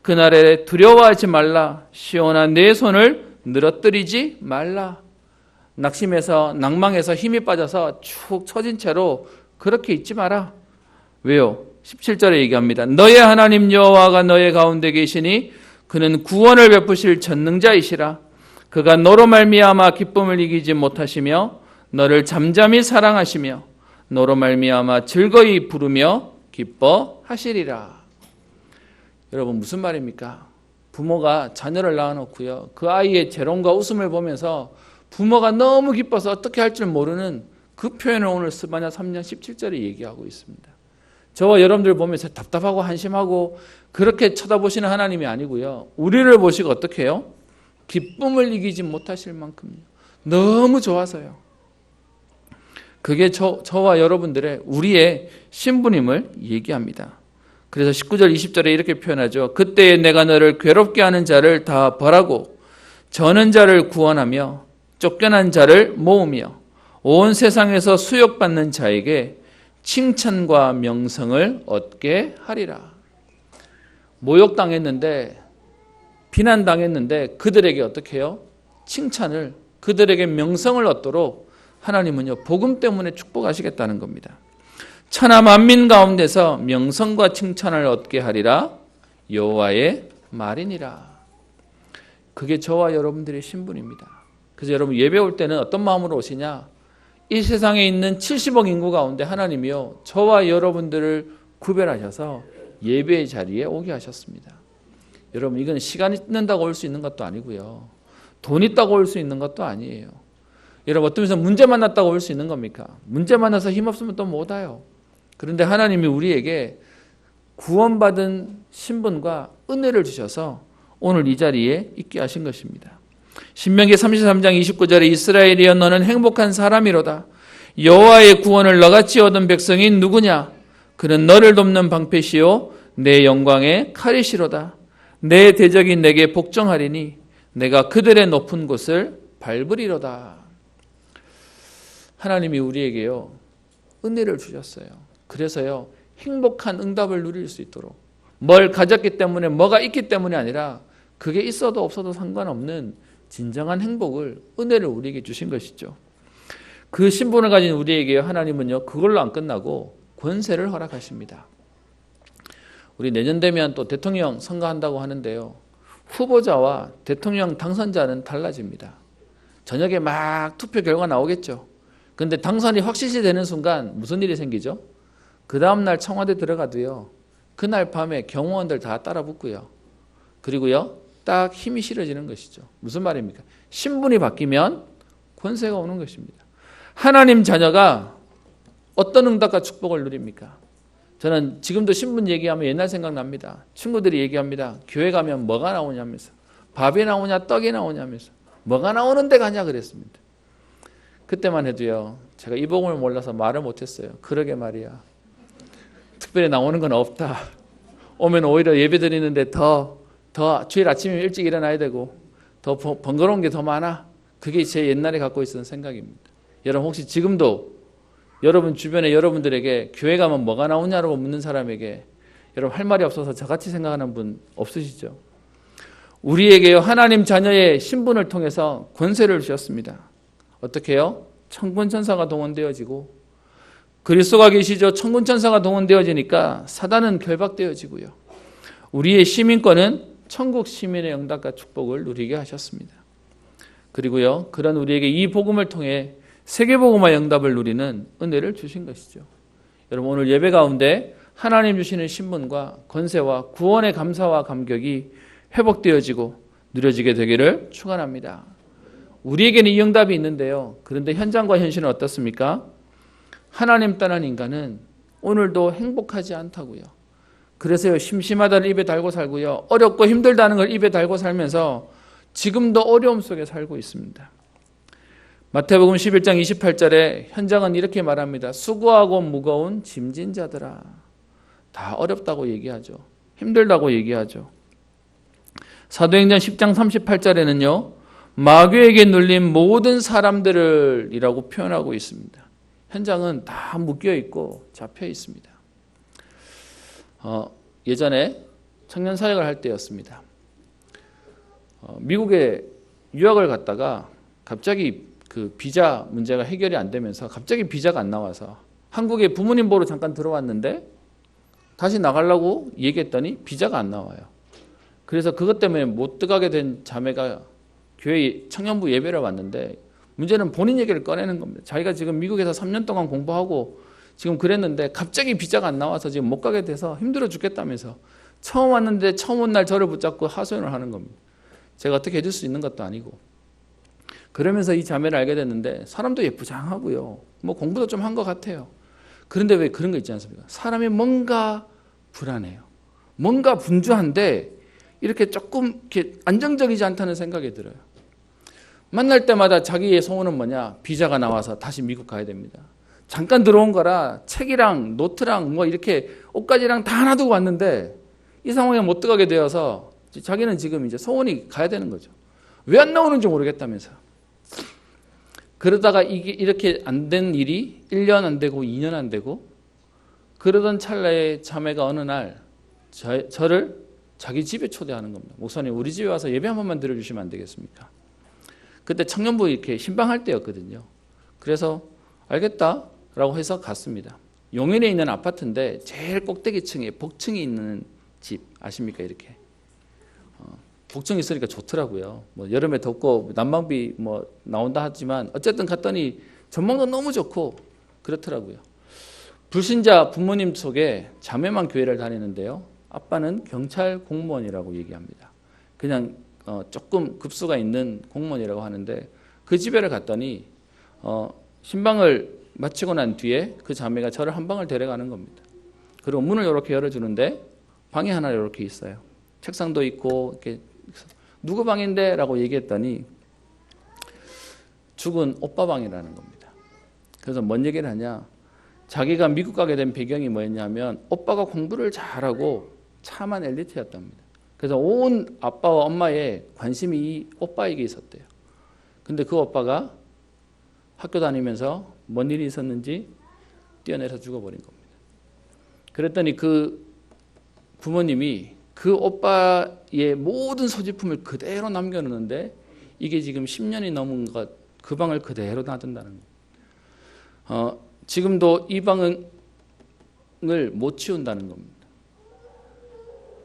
그날에 두려워하지 말라. 시온아, 내 손을 늘어뜨리지 말라. 낙심해서 낭망해서 힘이 빠져서 축 처진 채로 그렇게 있지 마라. 왜요? 17절에 얘기합니다. 너의 하나님 여호와가 너의 가운데 계시니 그는 구원을 베푸실 전능자이시라. 그가 너로 말미암아 기쁨을 이기지 못하시며 너를 잠잠히 사랑하시며 너로 말미암아 즐거이 부르며 기뻐하시리라. 여러분 무슨 말입니까? 부모가 자녀를 낳아놓고요, 그 아이의 재롱과 웃음을 보면서 부모가 너무 기뻐서 어떻게 할 줄 모르는 그 표현을 오늘 스바냐 3장 17절에 얘기하고 있습니다. 저와 여러분들 보면서 답답하고 한심하고 그렇게 쳐다보시는 하나님이 아니고요, 우리를 보시고 어떻게 해요? 기쁨을 이기지 못하실 만큼 너무 좋아서요. 그게 저와 여러분들의 우리의 신분임을 얘기합니다. 그래서 19절 20절에 이렇게 표현하죠. 그때에 내가 너를 괴롭게 하는 자를 다 벌하고 저는 자를 구원하며 쫓겨난 자를 모으며 온 세상에서 수욕받는 자에게 칭찬과 명성을 얻게 하리라. 모욕당했는데, 비난당했는데 그들에게 어떻게 해요? 칭찬을, 그들에게 명성을 얻도록 하나님은요, 복음 때문에 축복하시겠다는 겁니다. 천하 만민 가운데서 명성과 칭찬을 얻게 하리라. 여호와의 말이니라. 그게 저와 여러분들의 신분입니다. 그래서 여러분 예배 올 때는 어떤 마음으로 오시냐? 이 세상에 있는 70억 인구 가운데 하나님이요, 저와 여러분들을 구별하셔서 예배의 자리에 오게 하셨습니다. 여러분 이건 시간 있는다고 올 수 있는 것도 아니고요, 돈 있다고 올 수 있는 것도 아니에요. 여러분 어떤 면에서 문제 만났다고 올 수 있는 겁니까? 문제 만나서 힘없으면 또 못 와요. 그런데 하나님이 우리에게 구원받은 신분과 은혜를 주셔서 오늘 이 자리에 있게 하신 것입니다. 신명기 33장 29절에 이스라엘이여 너는 행복한 사람이로다. 여호와의 구원을 너같이 얻은 백성이 누구냐? 그는 너를 돕는 방패시요 내 영광의 칼이시로다. 내 대적이 내게 복종하리니 내가 그들의 높은 곳을 밟으리로다. 하나님이 우리에게요, 은혜를 주셨어요. 그래서요, 행복한 응답을 누릴 수 있도록, 뭘 가졌기 때문에, 뭐가 있기 때문이 아니라 그게 있어도 없어도 상관없는 진정한 행복을, 은혜를 우리에게 주신 것이죠. 그 신분을 가진 우리에게 하나님은요, 그걸로 안 끝나고 권세를 허락하십니다. 우리 내년 되면 또 대통령 선거한다고 하는데요, 후보자와 대통령 당선자는 달라집니다. 저녁에 막 투표 결과 나오겠죠. 그런데 당선이 확실시 되는 순간 무슨 일이 생기죠? 그 다음날 청와대 들어가도요, 그날 밤에 경호원들 다 따라 붙고요, 그리고요 딱 힘이 실어지는 것이죠. 무슨 말입니까? 신분이 바뀌면 권세가 오는 것입니다. 하나님 자녀가 어떤 응답과 축복을 누립니까? 저는 지금도 신분 얘기하면 옛날 생각납니다. 친구들이 얘기합니다. 교회 가면 뭐가 나오냐면서, 밥이 나오냐 떡이 나오냐면서, 뭐가 나오는데 가냐 그랬습니다. 그때만 해도요, 제가 이 복음을 몰라서 말을 못했어요. 그러게 말이야, 특별히 나오는 건 없다. 오면 오히려 예배 드리는데 더 주일 아침에 일찍 일어나야 되고 더 번거로운 게 더 많아. 그게 제 옛날에 갖고 있었던 생각입니다. 여러분 혹시 지금도 여러분 주변에 여러분들에게 교회 가면 뭐가 나오냐고 묻는 사람에게 여러분 할 말이 없어서 저같이 생각하는 분 없으시죠? 우리에게요, 하나님 자녀의 신분을 통해서 권세를 주셨습니다. 어떻게 해요? 천군 천사가 동원되어지고, 그리스도가 계시죠. 천군 천사가 동원되어지니까 사단은 결박되어지고요, 우리의 시민권은 천국 시민의 응답과 축복을 누리게 하셨습니다. 그리고요, 그런 우리에게 이 복음을 통해 세계복음화 응답을 누리는 은혜를 주신 것이죠. 여러분 오늘 예배 가운데 하나님 주시는 신분과 권세와 구원의 감사와 감격이 회복되어지고 누려지게 되기를 축원합니다. 우리에게는 이 응답이 있는데요, 그런데 현장과 현실은 어떻습니까? 하나님 떠난 인간은 오늘도 행복하지 않다고요. 그래서요, 심심하다를 입에 달고 살고요, 어렵고 힘들다는 걸 입에 달고 살면서 지금도 어려움 속에 살고 있습니다. 마태복음 11장 28절에 현장은 이렇게 말합니다. 수고하고 무거운 짐진 자들아. 다 어렵다고 얘기하죠. 힘들다고 얘기하죠. 사도행전 10장 38절에는요, 마귀에게 눌린 모든 사람들을 이라고 표현하고 있습니다. 현장은 다 묶여 있고 잡혀 있습니다. 예전에 청년 사역을 할 때였습니다. 미국에 유학을 갔다가 갑자기 그 비자 문제가 해결이 안 되면서 갑자기 비자가 안 나와서 한국에 부모님 보러 잠깐 들어왔는데 다시 나가려고 얘기했더니 비자가 안 나와요. 그래서 그것 때문에 못 들어가게 된 자매가 교회 청년부 예배를 왔는데 문제는 본인 얘기를 꺼내는 겁니다. 자기가 지금 미국에서 3년 동안 공부하고 지금 그랬는데 갑자기 비자가 안 나와서 지금 못 가게 돼서 힘들어 죽겠다면서 처음 왔는데 처음 온 날 저를 붙잡고 하소연을 하는 겁니다. 제가 어떻게 해줄 수 있는 것도 아니고. 그러면서 이 자매를 알게 됐는데 사람도 예쁘장하고요. 뭐 공부도 좀 한 것 같아요. 그런데 왜 그런 거 있지 않습니까? 사람이 뭔가 불안해요. 뭔가 분주한데 이렇게 조금 이렇게 안정적이지 않다는 생각이 들어요. 만날 때마다 자기의 소원은 뭐냐? 비자가 나와서 다시 미국 가야 됩니다. 잠깐 들어온 거라 책이랑 노트랑 뭐 이렇게 옷가지랑 다 놔두고 왔는데 이 상황에 못 들어가게 되어서 자기는 지금 이제 소원이 가야 되는 거죠. 왜 안 나오는지 모르겠다면서. 그러다가 이게 이렇게 안 된 일이 1년 안 되고 2년 안 되고 그러던 찰나에 자매가 어느 날 저를 자기 집에 초대하는 겁니다. 목사님 우리 집에 와서 예배 한 번만 드려주시면 안 되겠습니까? 그때 청년부 이렇게 신방할 때였거든요. 그래서 알겠다라고 해서 갔습니다. 용인에 있는 아파트인데 제일 꼭대기층에 복층이 있는 집 아십니까? 이렇게 복층 있으니까 좋더라고요. 뭐 여름에 덥고 난방비 뭐 나온다 하지만 어쨌든 갔더니 전망도 너무 좋고 그렇더라고요. 불신자 부모님 속에 자매만 교회를 다니는데요. 아빠는 경찰 공무원이라고 얘기합니다. 그냥 조금 급수가 있는 공무원이라고 하는데 그 집에를 갔더니 신방을 마치고 난 뒤에 그 자매가 저를 한 방을 데려가는 겁니다. 그리고 문을 이렇게 열어주는데 방이 하나 이렇게 있어요. 책상도 있고 이렇게 누구 방인데? 라고 얘기했더니 죽은 오빠 방이라는 겁니다. 그래서 뭔 얘기를 하냐? 자기가 미국 가게 된 배경이 뭐였냐면 오빠가 공부를 잘하고 참한 엘리트였답니다. 그래서 온 아빠와 엄마의 관심이 이 오빠에게 있었대요. 근데 그 오빠가 학교 다니면서 뭔 일이 있었는지 뛰어내려서 죽어버린 겁니다. 그랬더니 그 부모님이 그 오빠의 모든 소지품을 그대로 남겨놓는데 이게 지금 10년이 넘은 것, 그 방을 그대로 놔둔다는 거예요. 지금도 이 방을 못 치운다는 겁니다.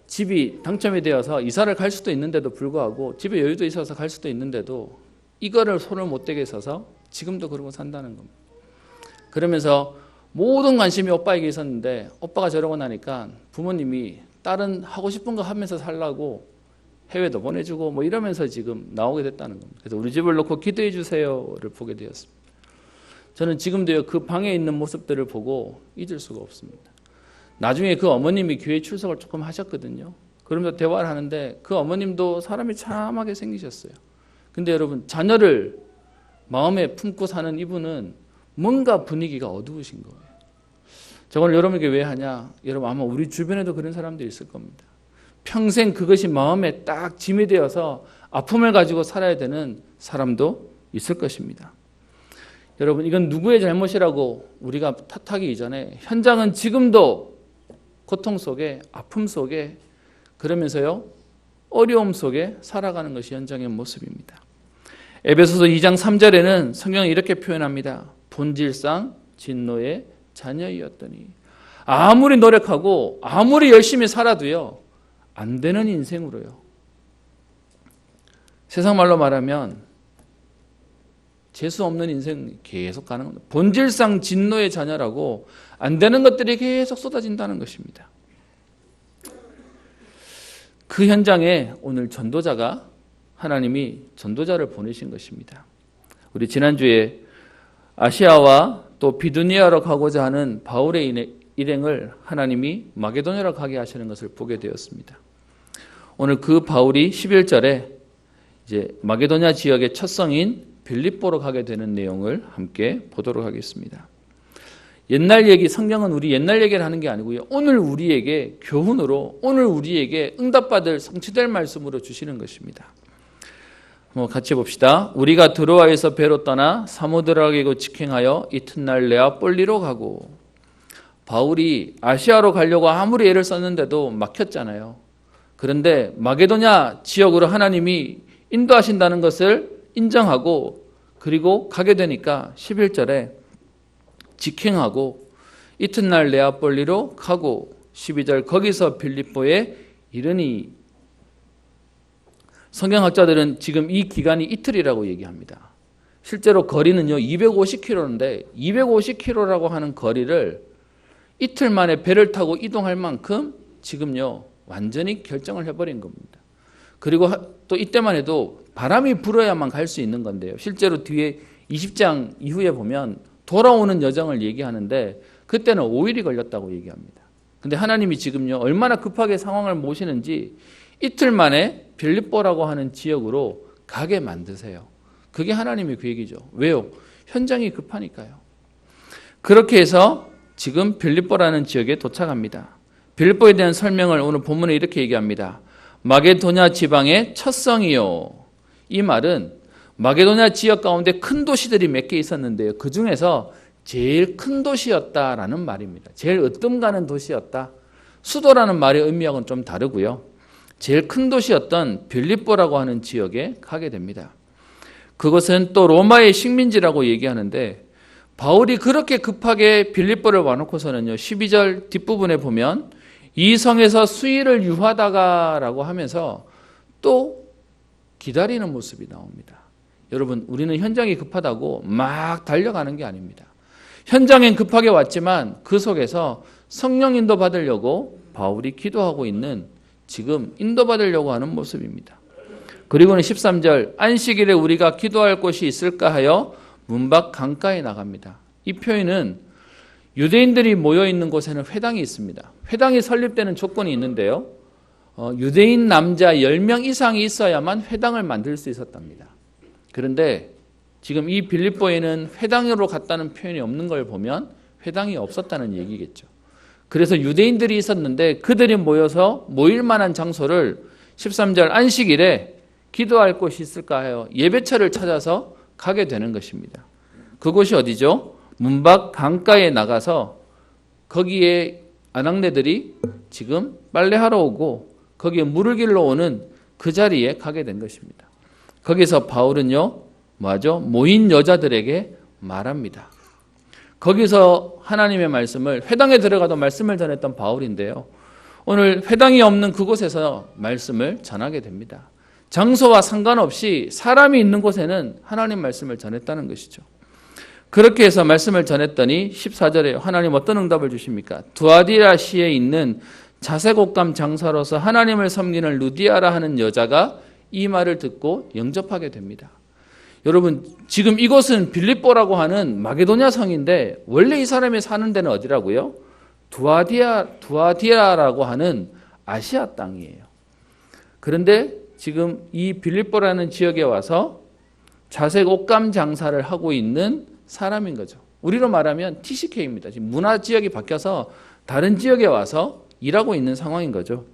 집이 당첨이 되어서 이사를 갈 수도 있는데도 불구하고 집에 여유도 있어서 갈 수도 있는데도 이거를 손을 못 대게 있어서 지금도 그러고 산다는 겁니다. 그러면서 모든 관심이 오빠에게 있었는데 오빠가 저러고 나니까 부모님이 딸은 하고 싶은 거 하면서 살라고 해외도 보내주고 뭐 이러면서 지금 나오게 됐다는 겁니다. 그래서 우리 집을 놓고 기도해 주세요를 보게 되었습니다. 저는 지금도 그 방에 있는 모습들을 보고 잊을 수가 없습니다. 나중에 그 어머님이 교회 출석을 조금 하셨거든요. 그러면서 대화를 하는데 그 어머님도 사람이 참하게 생기셨어요. 근데 여러분 자녀를 마음에 품고 사는 이분은 뭔가 분위기가 어두우신 거예요. 저걸 여러분에게 왜 하냐? 여러분 아마 우리 주변에도 그런 사람들이 있을 겁니다. 평생 그것이 마음에 딱 짐이 되어서 아픔을 가지고 살아야 되는 사람도 있을 것입니다. 여러분 이건 누구의 잘못이라고 우리가 탓하기 이전에 현장은 지금도 고통 속에 아픔 속에 그러면서요 어려움 속에 살아가는 것이 현장의 모습입니다. 에베소서 2장 3절에는 성경이 이렇게 표현합니다. 본질상 진노의 자녀이었더니 아무리 노력하고 아무리 열심히 살아도요 안 되는 인생으로요. 세상 말로 말하면 재수 없는 인생 계속 가는 겁니다. 본질상 진노의 자녀라고 안 되는 것들이 계속 쏟아진다는 것입니다. 그 현장에 오늘 전도자가 하나님이 전도자를 보내신 것입니다. 우리 지난주에 아시아와 또 비두니아로 가고자 하는 바울의 일행을 하나님이 마게도냐로 가게 하시는 것을 보게 되었습니다. 오늘 그 바울이 11절에 이제 마게도냐 지역의 첫 성인 빌립보로 가게 되는 내용을 함께 보도록 하겠습니다. 옛날 얘기, 성경은 우리 옛날 얘기를 하는 게 아니고요. 오늘 우리에게 교훈으로, 오늘 우리에게 응답받을 성취될 말씀으로 주시는 것입니다. 같이 봅시다. 우리가 드로아에서 배로 떠나 사모드라게로 직행하여 이튿날 네아폴리로 가고, 바울이 아시아로 가려고 아무리 애를 썼는데도 막혔잖아요. 그런데 마게도냐 지역으로 하나님이 인도하신다는 것을 인정하고 그리고 가게 되니까 11절에 직행하고 이튿날 네아폴리로 가고 12절 거기서 빌립보에 이르니. 성경학자들은 지금 이 기간이 이틀이라고 얘기합니다. 실제로 거리는요 250km인데 250km라고 하는 거리를 이틀 만에 배를 타고 이동할 만큼 지금요 완전히 결정을 해버린 겁니다. 그리고 또 이때만 해도 바람이 불어야만 갈 수 있는 건데요. 실제로 뒤에 20장 이후에 보면 돌아오는 여정을 얘기하는데 그때는 5일이 걸렸다고 얘기합니다. 근데 하나님이 지금요 얼마나 급하게 상황을 모시는지 이틀 만에 빌립보라고 하는 지역으로 가게 만드세요. 그게 하나님의 계획이죠. 왜요? 현장이 급하니까요. 그렇게 해서 지금 빌립보라는 지역에 도착합니다. 빌립보에 대한 설명을 오늘 본문에 이렇게 얘기합니다. 마게도냐 지방의 첫 성이요. 이 말은 마게도냐 지역 가운데 큰 도시들이 몇 개 있었는데요. 그 중에서 제일 큰 도시였다라는 말입니다. 제일 으뜸 가는 도시였다. 수도라는 말의 의미하고는 좀 다르고요. 제일 큰 도시였던 빌립보라고 하는 지역에 가게 됩니다. 그것은 또 로마의 식민지라고 얘기하는데 바울이 그렇게 급하게 빌립보를 와놓고서는요 12절 뒷부분에 보면 이 성에서 수일을 유하다가라고 하면서 또 기다리는 모습이 나옵니다. 여러분 우리는 현장이 급하다고 막 달려가는 게 아닙니다. 현장엔 급하게 왔지만 그 속에서 성령 인도 받으려고 바울이 기도하고 있는 지금 인도받으려고 하는 모습입니다. 그리고는 13절 안식일에 우리가 기도할 곳이 있을까 하여 문 밖 강가에 나갑니다. 이 표현은 유대인들이 모여있는 곳에는 회당이 있습니다. 회당이 설립되는 조건이 있는데요. 유대인 남자 10명 이상이 있어야만 회당을 만들 수 있었답니다. 그런데 지금 이 빌립보에는 회당으로 갔다는 표현이 없는 걸 보면 회당이 없었다는 얘기겠죠. 그래서 유대인들이 있었는데 그들이 모여서 모일 만한 장소를 13절 안식일에 기도할 곳이 있을까 하여 예배처를 찾아서 가게 되는 것입니다. 그곳이 어디죠? 문 밖 강가에 나가서 거기에 아낙네들이 지금 빨래하러 오고 거기에 물을 길러 오는 그 자리에 가게 된 것입니다. 거기서 바울은요, 뭐하죠? 모인 여자들에게 말합니다. 거기서 하나님의 말씀을 회당에 들어가도 말씀을 전했던 바울인데요. 오늘 회당이 없는 그곳에서 말씀을 전하게 됩니다. 장소와 상관없이 사람이 있는 곳에는 하나님 말씀을 전했다는 것이죠. 그렇게 해서 말씀을 전했더니 14절에 하나님 어떤 응답을 주십니까? 두아디라시에 있는 자색옷감 장사로서 하나님을 섬기는 루디아라 하는 여자가 이 말을 듣고 영접하게 됩니다. 여러분 지금 이곳은 빌립보라고 하는 마게도냐 성인데 원래 이 사람이 사는 데는 어디라고요? 두아디아라고 하는 아시아 땅이에요. 그런데 지금 이 빌립보라는 지역에 와서 자색 옷감 장사를 하고 있는 사람인 거죠. 우리로 말하면 TCK입니다. 지금 문화 지역이 바뀌어서 다른 지역에 와서 일하고 있는 상황인 거죠.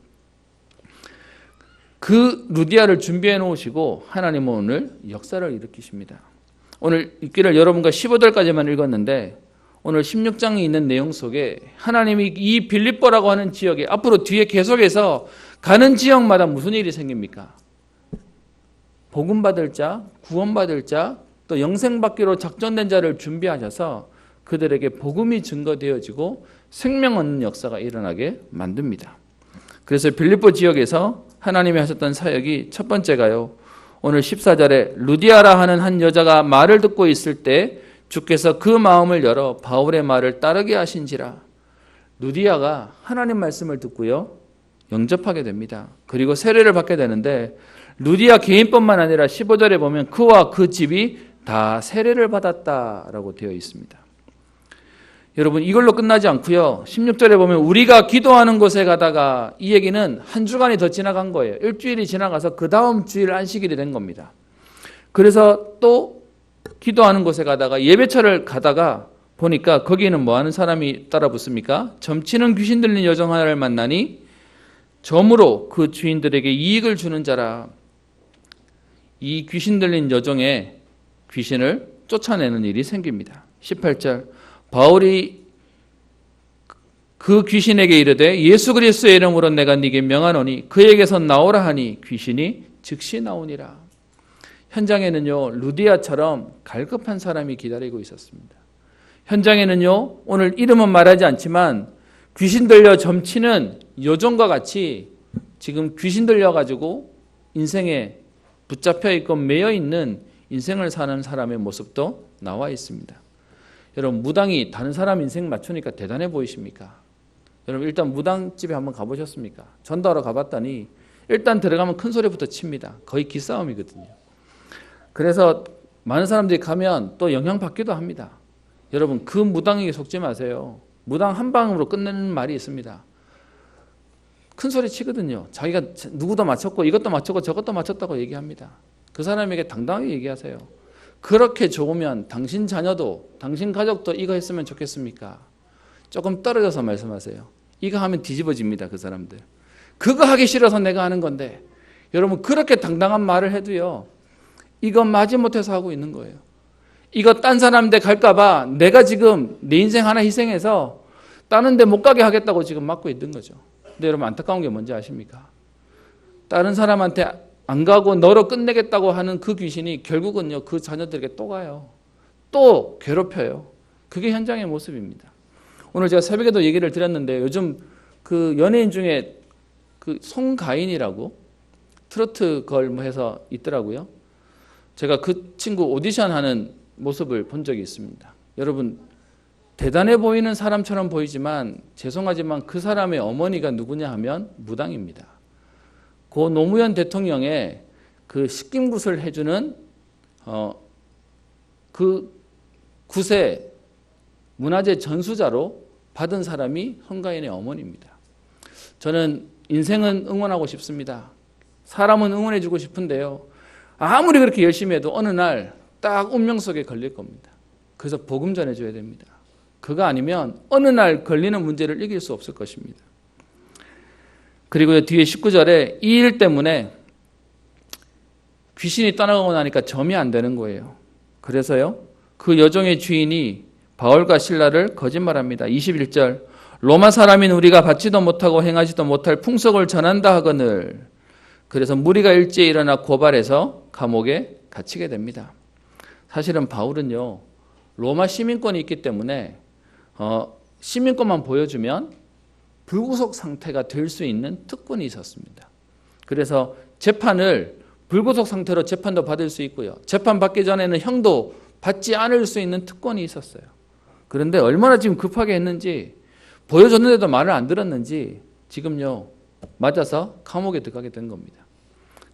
그 루디아를 준비해 놓으시고 하나님은 오늘 역사를 일으키십니다. 오늘 읽기를 여러분과 15절까지만 읽었는데 오늘 16장에 있는 내용 속에 하나님이 이 빌립보라고 하는 지역에 앞으로 뒤에 계속해서 가는 지역마다 무슨 일이 생깁니까? 복음받을 자, 구원받을 자, 또 영생받기로 작정된 자를 준비하셔서 그들에게 복음이 증거되어지고 생명 얻는 역사가 일어나게 만듭니다. 그래서 빌립보 지역에서 하나님이 하셨던 사역이 첫 번째가요. 오늘 14절에 루디아라 하는 한 여자가 말을 듣고 있을 때 주께서 그 마음을 열어 바울의 말을 따르게 하신지라. 루디아가 하나님 말씀을 듣고요. 영접하게 됩니다. 그리고 세례를 받게 되는데 루디아 개인뿐만 아니라 15절에 보면 그와 그 집이 다 세례를 받았다라고 되어 있습니다. 여러분 이걸로 끝나지 않고요. 16절에 보면 우리가 기도하는 곳에 가다가 이 얘기는 한 주간이 더 지나간 거예요. 일주일이 지나가서 그 다음 주일 안식일이 된 겁니다. 그래서 또 기도하는 곳에 가다가 예배처를 가다가 보니까 거기에는 뭐 하는 사람이 따라 붙습니까? 점치는 귀신 들린 여종 하나를 만나니 점으로 그 주인들에게 이익을 주는 자라. 이 귀신 들린 여종의 귀신을 쫓아내는 일이 생깁니다. 18절 바울이 그 귀신에게 이르되 예수 그리스도의 이름으로 내가 네게 명하노니 그에게서 나오라 하니 귀신이 즉시 나오니라. 현장에는요 루디아처럼 갈급한 사람이 기다리고 있었습니다. 현장에는요 오늘 이름은 말하지 않지만 귀신 들려 점치는 여종과 같이 지금 귀신 들려가지고 인생에 붙잡혀 있고 매여 있는 인생을 사는 사람의 모습도 나와 있습니다. 여러분, 무당이 다른 사람 인생 맞추니까 대단해 보이십니까? 여러분, 일단 무당집에 한번 가보셨습니까? 전도하러 가봤더니 일단 들어가면 큰 소리부터 칩니다. 거의 기싸움이거든요. 그래서 많은 사람들이 가면 또 영향받기도 합니다. 여러분, 그 무당에게 속지 마세요. 무당 한 방으로 끝내는 말이 있습니다. 큰 소리 치거든요. 자기가 누구도 맞췄고 이것도 맞췄고 저것도 맞췄다고 얘기합니다. 그 사람에게 당당하게 얘기하세요. 그렇게 좋으면 당신 자녀도 당신 가족도 이거 했으면 좋겠습니까? 조금 떨어져서 말씀하세요. 이거 하면 뒤집어집니다. 그 사람들. 그거 하기 싫어서 내가 하는 건데, 여러분, 그렇게 당당한 말을 해도요, 이거 마지못해서 하고 있는 거예요. 이거 딴 사람 데 갈까 봐 내가 지금 내 인생 하나 희생해서 다른 데 못 가게 하겠다고 지금 막고 있는 거죠. 근데 여러분, 안타까운 게 뭔지 아십니까? 다른 사람한테 안 가고 너로 끝내겠다고 하는 그 귀신이 결국은요, 그 자녀들에게 또 가요. 또 괴롭혀요. 그게 현장의 모습입니다. 오늘 제가 새벽에도 얘기를 드렸는데, 요즘 그 연예인 중에 그 송가인이라고 트로트 걸 뭐 해서 있더라고요. 제가 그 친구 오디션 하는 모습을 본 적이 있습니다. 여러분, 대단해 보이는 사람처럼 보이지만 죄송하지만 그 사람의 어머니가 누구냐 하면 무당입니다. 고 노무현 대통령의 그 식김굿을 해주는 그 굿의 문화재 전수자로 받은 사람이 송가인의 어머니입니다. 저는 인생은 응원하고 싶습니다. 사람은 응원해주고 싶은데요, 아무리 그렇게 열심히 해도 어느 날 딱 운명 속에 걸릴 겁니다. 그래서 복음 전해줘야 됩니다. 그거 아니면 어느 날 걸리는 문제를 이길 수 없을 것입니다. 그리고 뒤에 19절에 이 일 때문에 귀신이 떠나가고 나니까 점이 안 되는 거예요. 그래서요, 그 여종의 주인이 바울과 실라를 거짓말합니다. 21절, 로마 사람인 우리가 받지도 못하고 행하지도 못할 풍속을 전한다 하거늘. 그래서 무리가 일제히 일어나 고발해서 감옥에 갇히게 됩니다. 사실은 바울은요, 로마 시민권이 있기 때문에 시민권만 보여주면 불구속 상태가 될 수 있는 특권이 있었습니다. 그래서 재판을 불구속 상태로 재판도 받을 수 있고요, 재판 받기 전에는 형도 받지 않을 수 있는 특권이 있었어요. 그런데 얼마나 지금 급하게 했는지, 보여줬는데도 말을 안 들었는지 지금요, 맞아서 감옥에 들어가게 된 겁니다.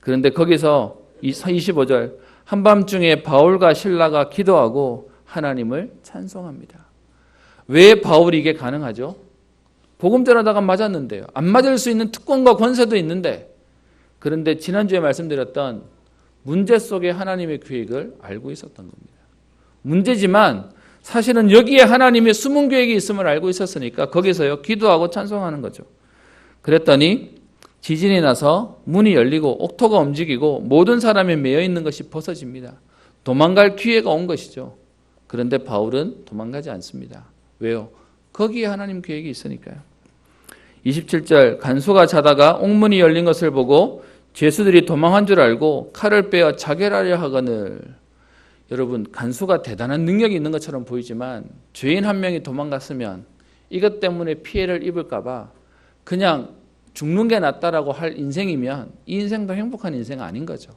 그런데 거기서 25절, 한밤중에 바울과 실라가 기도하고 하나님을 찬송합니다. 왜 바울이 이게 가능하죠? 복음 전하다가 맞았는데요. 안 맞을 수 있는 특권과 권세도 있는데, 그런데 지난주에 말씀드렸던 문제 속에 하나님의 계획을 알고 있었던 겁니다. 문제지만 사실은 여기에 하나님의 숨은 계획이 있음을 알고 있었으니까 거기서요, 기도하고 찬송하는 거죠. 그랬더니 지진이 나서 문이 열리고 옥토가 움직이고 모든 사람이 매여 있는 것이 벗어집니다. 도망갈 기회가 온 것이죠. 그런데 바울은 도망가지 않습니다. 왜요? 거기에 하나님 계획이 있으니까요. 27절, 간수가 자다가 옥문이 열린 것을 보고 죄수들이 도망한 줄 알고 칼을 빼어 자결하려 하거늘. 여러분, 간수가 대단한 능력이 있는 것처럼 보이지만 죄인 한 명이 도망갔으면 이것 때문에 피해를 입을까 봐 그냥 죽는 게 낫다라고 할 인생이면 이 인생도 행복한 인생 아닌 거죠.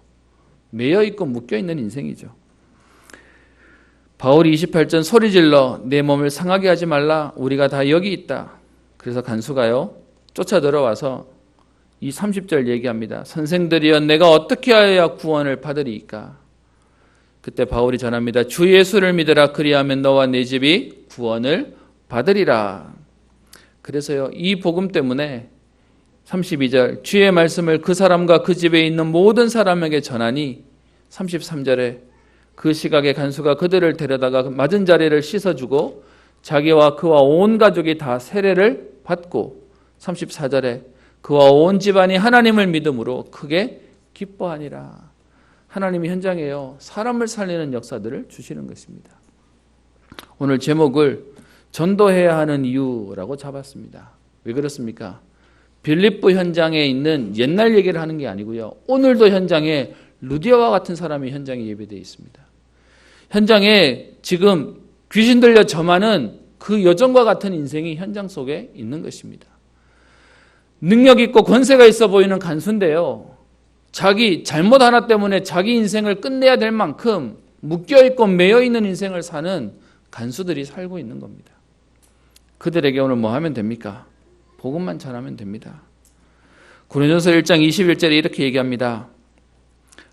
매여있고 묶여있는 인생이죠. 바울이 28절, 소리질러 내 몸을 상하게 하지 말라, 우리가 다 여기 있다. 그래서 간수가요, 쫓아 들어와서 이 30절 얘기합니다. 선생들이여, 내가 어떻게 하여야 구원을 받으리이까? 그때 바울이 전합니다. 주 예수를 믿으라, 그리하면 너와 내 집이 구원을 받으리라. 그래서요, 이 복음 때문에 32절, 주의 말씀을 그 사람과 그 집에 있는 모든 사람에게 전하니, 33절에 그 시각에 간수가 그들을 데려다가 맞은 자리를 씻어주고 자기와 그와 온 가족이 다 세례를 받고, 34절에 그와 온 집안이 하나님을 믿음으로 크게 기뻐하니라. 하나님이 현장에요, 사람을 살리는 역사들을 주시는 것입니다. 오늘 제목을 전도해야 하는 이유라고 잡았습니다. 왜 그렇습니까? 빌립보 현장에 있는 옛날 얘기를 하는 게 아니고요, 오늘도 현장에 루디아와 같은 사람이 현장에 예배되어 있습니다. 현장에 지금 귀신 들려 점하는 그 여종과 같은 인생이 현장 속에 있는 것입니다. 능력 있고 권세가 있어 보이는 간수인데요, 자기 잘못 하나 때문에 자기 인생을 끝내야 될 만큼 묶여있고 매여있는 인생을 사는 간수들이 살고 있는 겁니다. 그들에게 오늘 뭐 하면 됩니까? 복음만 전하면 됩니다. 고린도서 1장 21절에 이렇게 얘기합니다.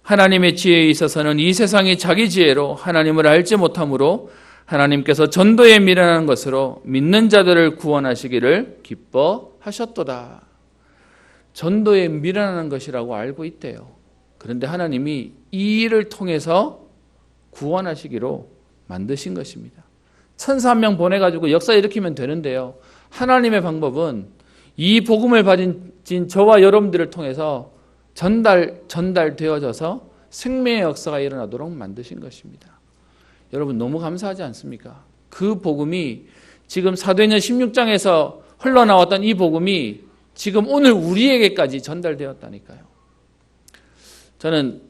하나님의 지혜에 있어서는 이 세상이 자기 지혜로 하나님을 알지 못하므로 하나님께서 전도에 미련한 것으로 믿는 자들을 구원하시기를 기뻐하셨도다. 전도에 미련한 것이라고 알고 있대요. 그런데 하나님이 이 일을 통해서 구원하시기로 만드신 것입니다. 천사 한 명 보내가지고 역사 일으키면 되는데요. 하나님의 방법은 이 복음을 받은 저와 여러분들을 통해서 전달되어져서 생명의 역사가 일어나도록 만드신 것입니다. 여러분 너무 감사하지 않습니까? 그 복음이 지금 사도행전 16장에서 흘러나왔던 이 복음이 지금 오늘 우리에게까지 전달되었다니까요. 저는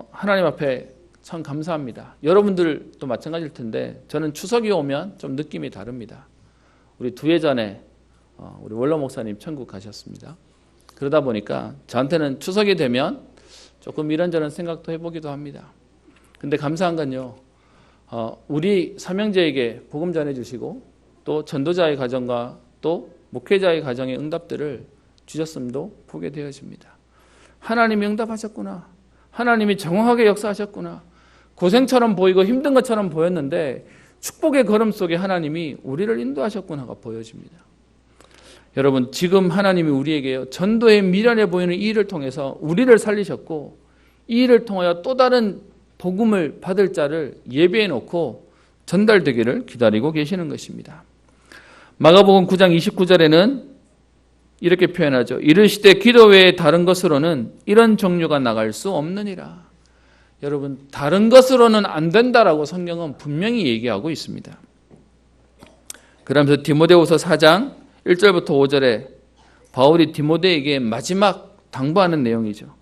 하나님 앞에 참 감사합니다. 여러분들도 마찬가지일 텐데 저는 추석이 오면 좀 느낌이 다릅니다. 우리 2해 전에 우리 원로 목사님 천국 가셨습니다. 그러다 보니까 저한테는 추석이 되면 조금 이런저런 생각도 해보기도 합니다. 근데 감사한 건요. 우리 삼형제에게 복음 전해주시고 또 전도자의 가정과 또 목회자의 가정의 응답들을 주셨음도 보게 되어집니다. 하나님이 응답하셨구나. 하나님이 정확하게 역사하셨구나. 고생처럼 보이고 힘든 것처럼 보였는데 축복의 걸음 속에 하나님이 우리를 인도하셨구나가 보여집니다. 여러분 지금 하나님이 우리에게 전도에 미련해 보이는 이 일을 통해서 우리를 살리셨고 이 일을 통하여 또 다른 복음을 받을 자를 예비해 놓고 전달되기를 기다리고 계시는 것입니다. 마가복음 9장 29절에는 이렇게 표현하죠. 이르시되 기도 외에 다른 것으로는 이런 종류가 나갈 수 없느니라. 여러분 다른 것으로는 안 된다라고 성경은 분명히 얘기하고 있습니다. 그러면서 디모데후서 4장 1절부터 5절에 바울이 디모데에게 마지막 당부하는 내용이죠.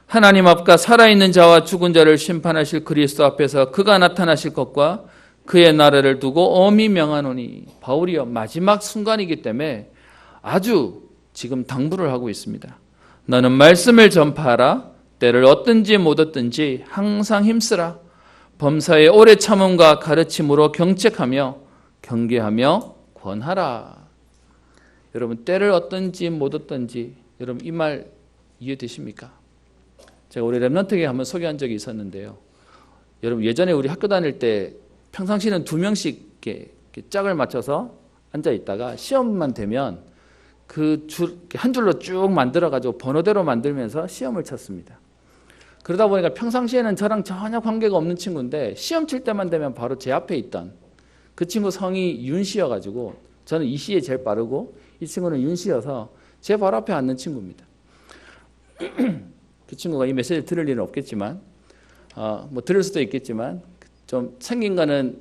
하나님 앞과 살아있는 자와 죽은 자를 심판하실 그리스도 앞에서 그가 나타나실 것과 그의 나라를 두고 엄히 명하노니. 바울이요 마지막 순간이기 때문에 아주 지금 당부를 하고 있습니다. 너는 말씀을 전파하라. 때를 얻든지 못 얻든지 항상 힘쓰라. 범사에 오래 참음과 가르침으로 경책하며 경계하며 권하라. 여러분 때를 얻든지 못 얻든지 여러분 이 말 이해되십니까? 제가 우리 랩런트에게 한번 소개한 적이 있었는데요. 여러분 예전에 우리 학교 다닐 때 평상시는 2명씩 이렇게 짝을 맞춰서 앉아 있다가 시험만 되면 그 한 줄로 쭉 만들어가지고 번호대로 만들면서 시험을 쳤습니다. 그러다 보니까 평상시에는 저랑 전혀 관계가 없는 친구인데 시험 칠 때만 되면 바로 제 앞에 있던 그 친구 성이 윤 씨여가지고 저는 이 씨에 제일 빠르고 이 친구는 윤 씨여서 제 바로 앞에 앉는 친구입니다. 그 친구가 이 메시지를 들을 일은 없겠지만 뭐 들을 수도 있겠지만 좀 생긴 거는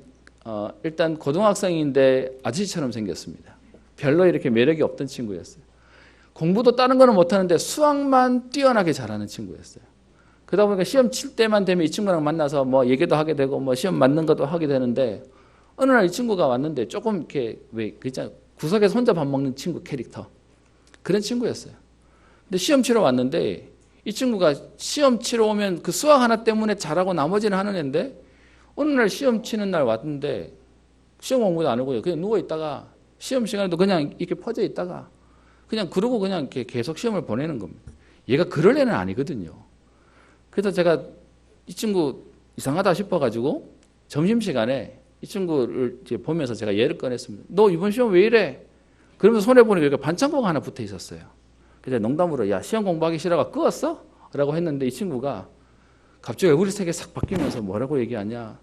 일단 고등학생인데 아저씨처럼 생겼습니다. 별로 이렇게 매력이 없던 친구였어요. 공부도 다른 거는 못하는데 수학만 뛰어나게 잘하는 친구였어요. 그러다 보니까 시험 칠 때만 되면 이 친구랑 만나서 뭐 얘기도 하게 되고 뭐 시험 맞는 것도 하게 되는데 어느 날 이 친구가 왔는데 조금 이렇게 왜 그냥 구석에서 혼자 밥 먹는 친구 캐릭터 그런 친구였어요. 근데 시험 치러 왔는데 이 친구가 시험 치러 오면 그 수학 하나 때문에 잘하고 나머지는 하는 애인데 어느 날 시험 치는 날 왔는데 시험 공부도 안 하고요. 그냥 누워 있다가 시험 시간에도 그냥 이렇게 퍼져 있다가 그냥 그러고 그냥 이렇게 계속 시험을 보내는 겁니다. 얘가 그럴 애는 아니거든요. 그래서 제가 이 친구 이상하다 싶어가지고 점심시간에 이 친구를 이제 보면서 제가 예를 꺼냈습니다. 너 이번 시험 왜 이래? 그러면서 손에 보니까 이렇게 반창고가 하나 붙어 있었어요. 그래서 농담으로 야 시험 공부하기 싫어가 끄었어? 라고 했는데 이 친구가 갑자기 얼굴이 색이 싹 바뀌면서 뭐라고 얘기하냐.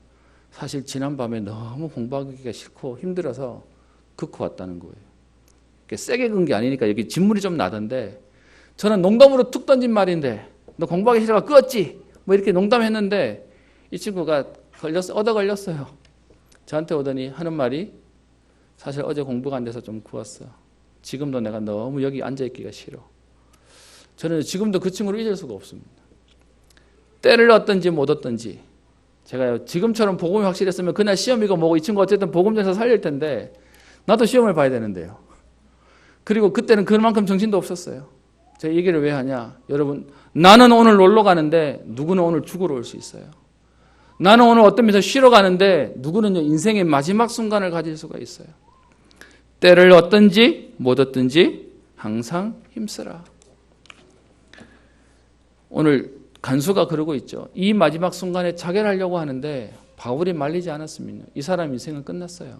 사실 지난밤에 너무 공부하기가 싫고 힘들어서 긋고 왔다는 거예요. 세게 근 게 아니니까 여기 진물이 좀 나던데 저는 농담으로 툭 던진 말인데 너 공부하기 싫어가 끄었지? 뭐 이렇게 농담했는데 이 친구가 얻어 걸렸어요. 저한테 오더니 하는 말이 사실 어제 공부가 안 돼서 좀 구웠어. 지금도 내가 너무 여기 앉아있기가 싫어. 저는 지금도 그 친구를 잊을 수가 없습니다. 때를 얻든지 못 얻든지 제가 지금처럼 복음이 확실했으면 그날 시험이고 뭐고 이 친구 어쨌든 복음전에서 살릴 텐데 나도 시험을 봐야 되는데요. 그리고 그때는 그만큼 정신도 없었어요. 제가 얘기를 왜 하냐? 여러분, 나는 오늘 놀러 가는데 누구는 오늘 죽으러 올 수 있어요. 나는 오늘 어떤 데서 쉬러 가는데 누구는요, 인생의 마지막 순간을 가질 수가 있어요. 때를 얻든지 못 얻든지 항상 힘쓰라. 오늘 간수가 그러고 있죠. 이 마지막 순간에 자결하려고 하는데 바울이 말리지 않았습니다. 이 사람 인생은 끝났어요.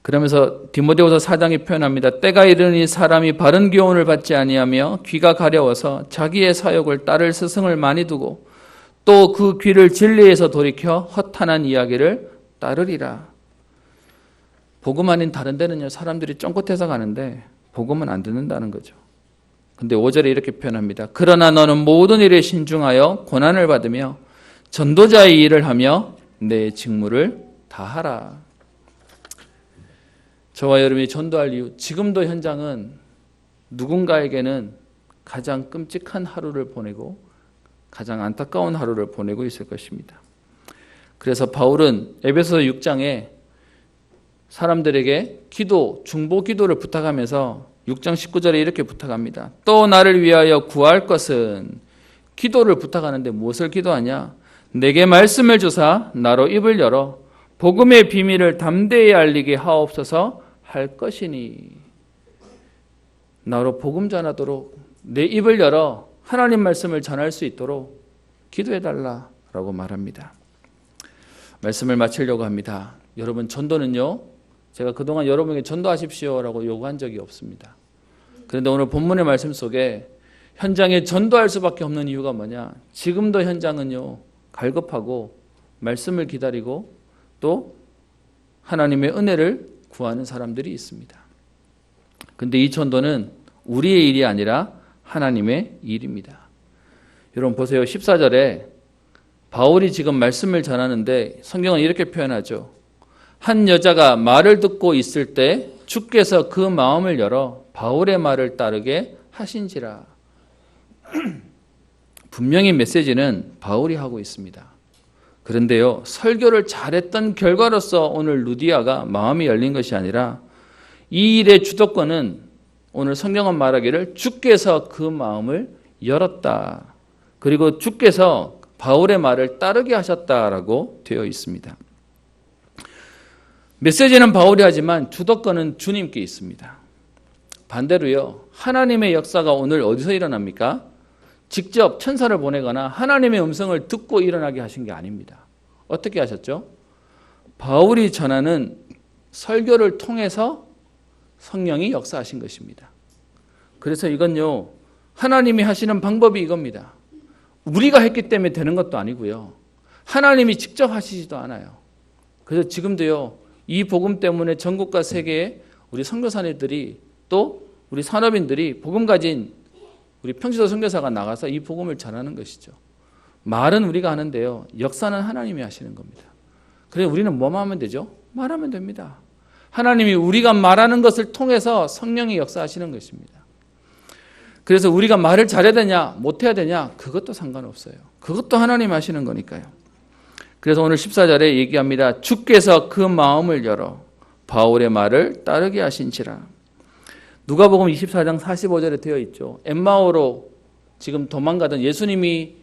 그러면서 디모데후서 4장이 표현합니다. 때가 이르니 사람이 바른 교훈을 받지 아니하며 귀가 가려워서 자기의 사욕을 따를 스승을 많이 두고 또 그 귀를 진리에서 돌이켜 허탄한 이야기를 따르리라. 복음 아닌 다른 데는요, 사람들이 쫑긋해서 가는데 복음은 안 듣는다는 거죠. 근데 5절에 이렇게 표현합니다. 그러나 너는 모든 일에 신중하여 고난을 받으며 전도자의 일을 하며 내 직무를 다하라. 저와 여러분이 전도할 이유, 지금도 현장은 누군가에게는 가장 끔찍한 하루를 보내고 가장 안타까운 하루를 보내고 있을 것입니다. 그래서 바울은 에베소서 6장에 사람들에게 기도, 중보 기도를 부탁하면서 6장 19절에 이렇게 부탁합니다. 또 나를 위하여 구할 것은, 기도를 부탁하는데 무엇을 기도하냐? 내게 말씀을 주사 나로 입을 열어 복음의 비밀을 담대히 알리게 하옵소서 할 것이니. 나로 복음 전하도록 내 입을 열어 하나님 말씀을 전할 수 있도록 기도해달라라고 말합니다. 말씀을 마치려고 합니다. 여러분, 전도는요, 제가 그동안 여러분에게 전도하십시오라고 요구한 적이 없습니다. 그런데 오늘 본문의 말씀 속에 현장에 전도할 수밖에 없는 이유가 뭐냐? 지금도 현장은요, 갈급하고 말씀을 기다리고 또 하나님의 은혜를 구하는 사람들이 있습니다. 그런데 이 전도는 우리의 일이 아니라 하나님의 일입니다. 여러분 보세요. 14절에 바울이 지금 말씀을 전하는데 성경은 이렇게 표현하죠. 한 여자가 말을 듣고 있을 때 주께서 그 마음을 열어 바울의 말을 따르게 하신지라. 분명히 메시지는 바울이 하고 있습니다. 그런데요, 설교를 잘했던 결과로서 오늘 루디아가 마음이 열린 것이 아니라 이 일의 주도권은 오늘 성경은 말하기를 주께서 그 마음을 열었다. 그리고 주께서 바울의 말을 따르게 하셨다라고 되어 있습니다. 메시지는 바울이 하지만 주도권은 주님께 있습니다. 반대로요, 하나님의 역사가 오늘 어디서 일어납니까? 직접 천사를 보내거나 하나님의 음성을 듣고 일어나게 하신 게 아닙니다. 어떻게 하셨죠? 바울이 전하는 설교를 통해서 성령이 역사하신 것입니다. 그래서 이건요, 하나님이 하시는 방법이 이겁니다. 우리가 했기 때문에 되는 것도 아니고요, 하나님이 직접 하시지도 않아요. 그래서 지금도요, 이 복음 때문에 전국과 세계에 우리 선교사님들이 또 우리 산업인들이 복음 가진 우리 평시도 선교사가 나가서 이 복음을 전하는 것이죠. 말은 우리가 하는데요, 역사는 하나님이 하시는 겁니다. 그래서 우리는 뭐만 하면 되죠? 말하면 됩니다. 하나님이 우리가 말하는 것을 통해서 성령이 역사하시는 것입니다. 그래서 우리가 말을 잘해야 되냐 못해야 되냐 그것도 상관없어요. 그것도 하나님 하시는 거니까요. 그래서 오늘 14절에 얘기합니다. 주께서 그 마음을 열어 바울의 말을 따르게 하신지라. 누가복음 24장 45절에 되어 있죠. 엠마오로 지금 도망가던 예수님이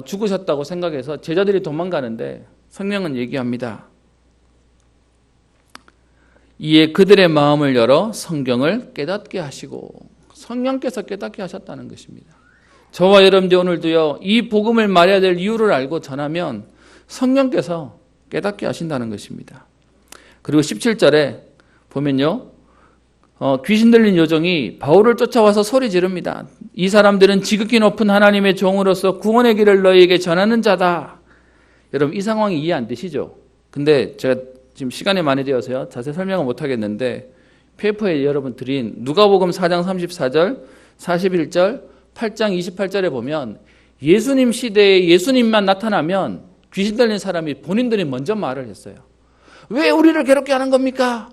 죽으셨다고 생각해서 제자들이 도망가는데 성령은 얘기합니다. 이에 그들의 마음을 열어 성경을 깨닫게 하시고, 성령께서 깨닫게 하셨다는 것입니다. 저와 여러분들 오늘도요, 이 복음을 말해야 될 이유를 알고 전하면 성령께서 깨닫게 하신다는 것입니다. 그리고 17절에 보면요, 귀신 들린 요정이 바울을 쫓아와서 소리 지릅니다. 이 사람들은 지극히 높은 하나님의 종으로서 구원의 길을 너희에게 전하는 자다. 여러분, 이 상황이 이해 안 되시죠? 근데 제가 지금 시간이 많이 되어서요, 자세히 설명을 못 하겠는데 페이퍼에 여러분 드린 누가복음 4장 34절, 41절, 8장 28절에 보면 예수님 시대에 예수님만 나타나면 귀신 들린 사람이 본인들이 먼저 말을 했어요. 왜 우리를 괴롭게 하는 겁니까?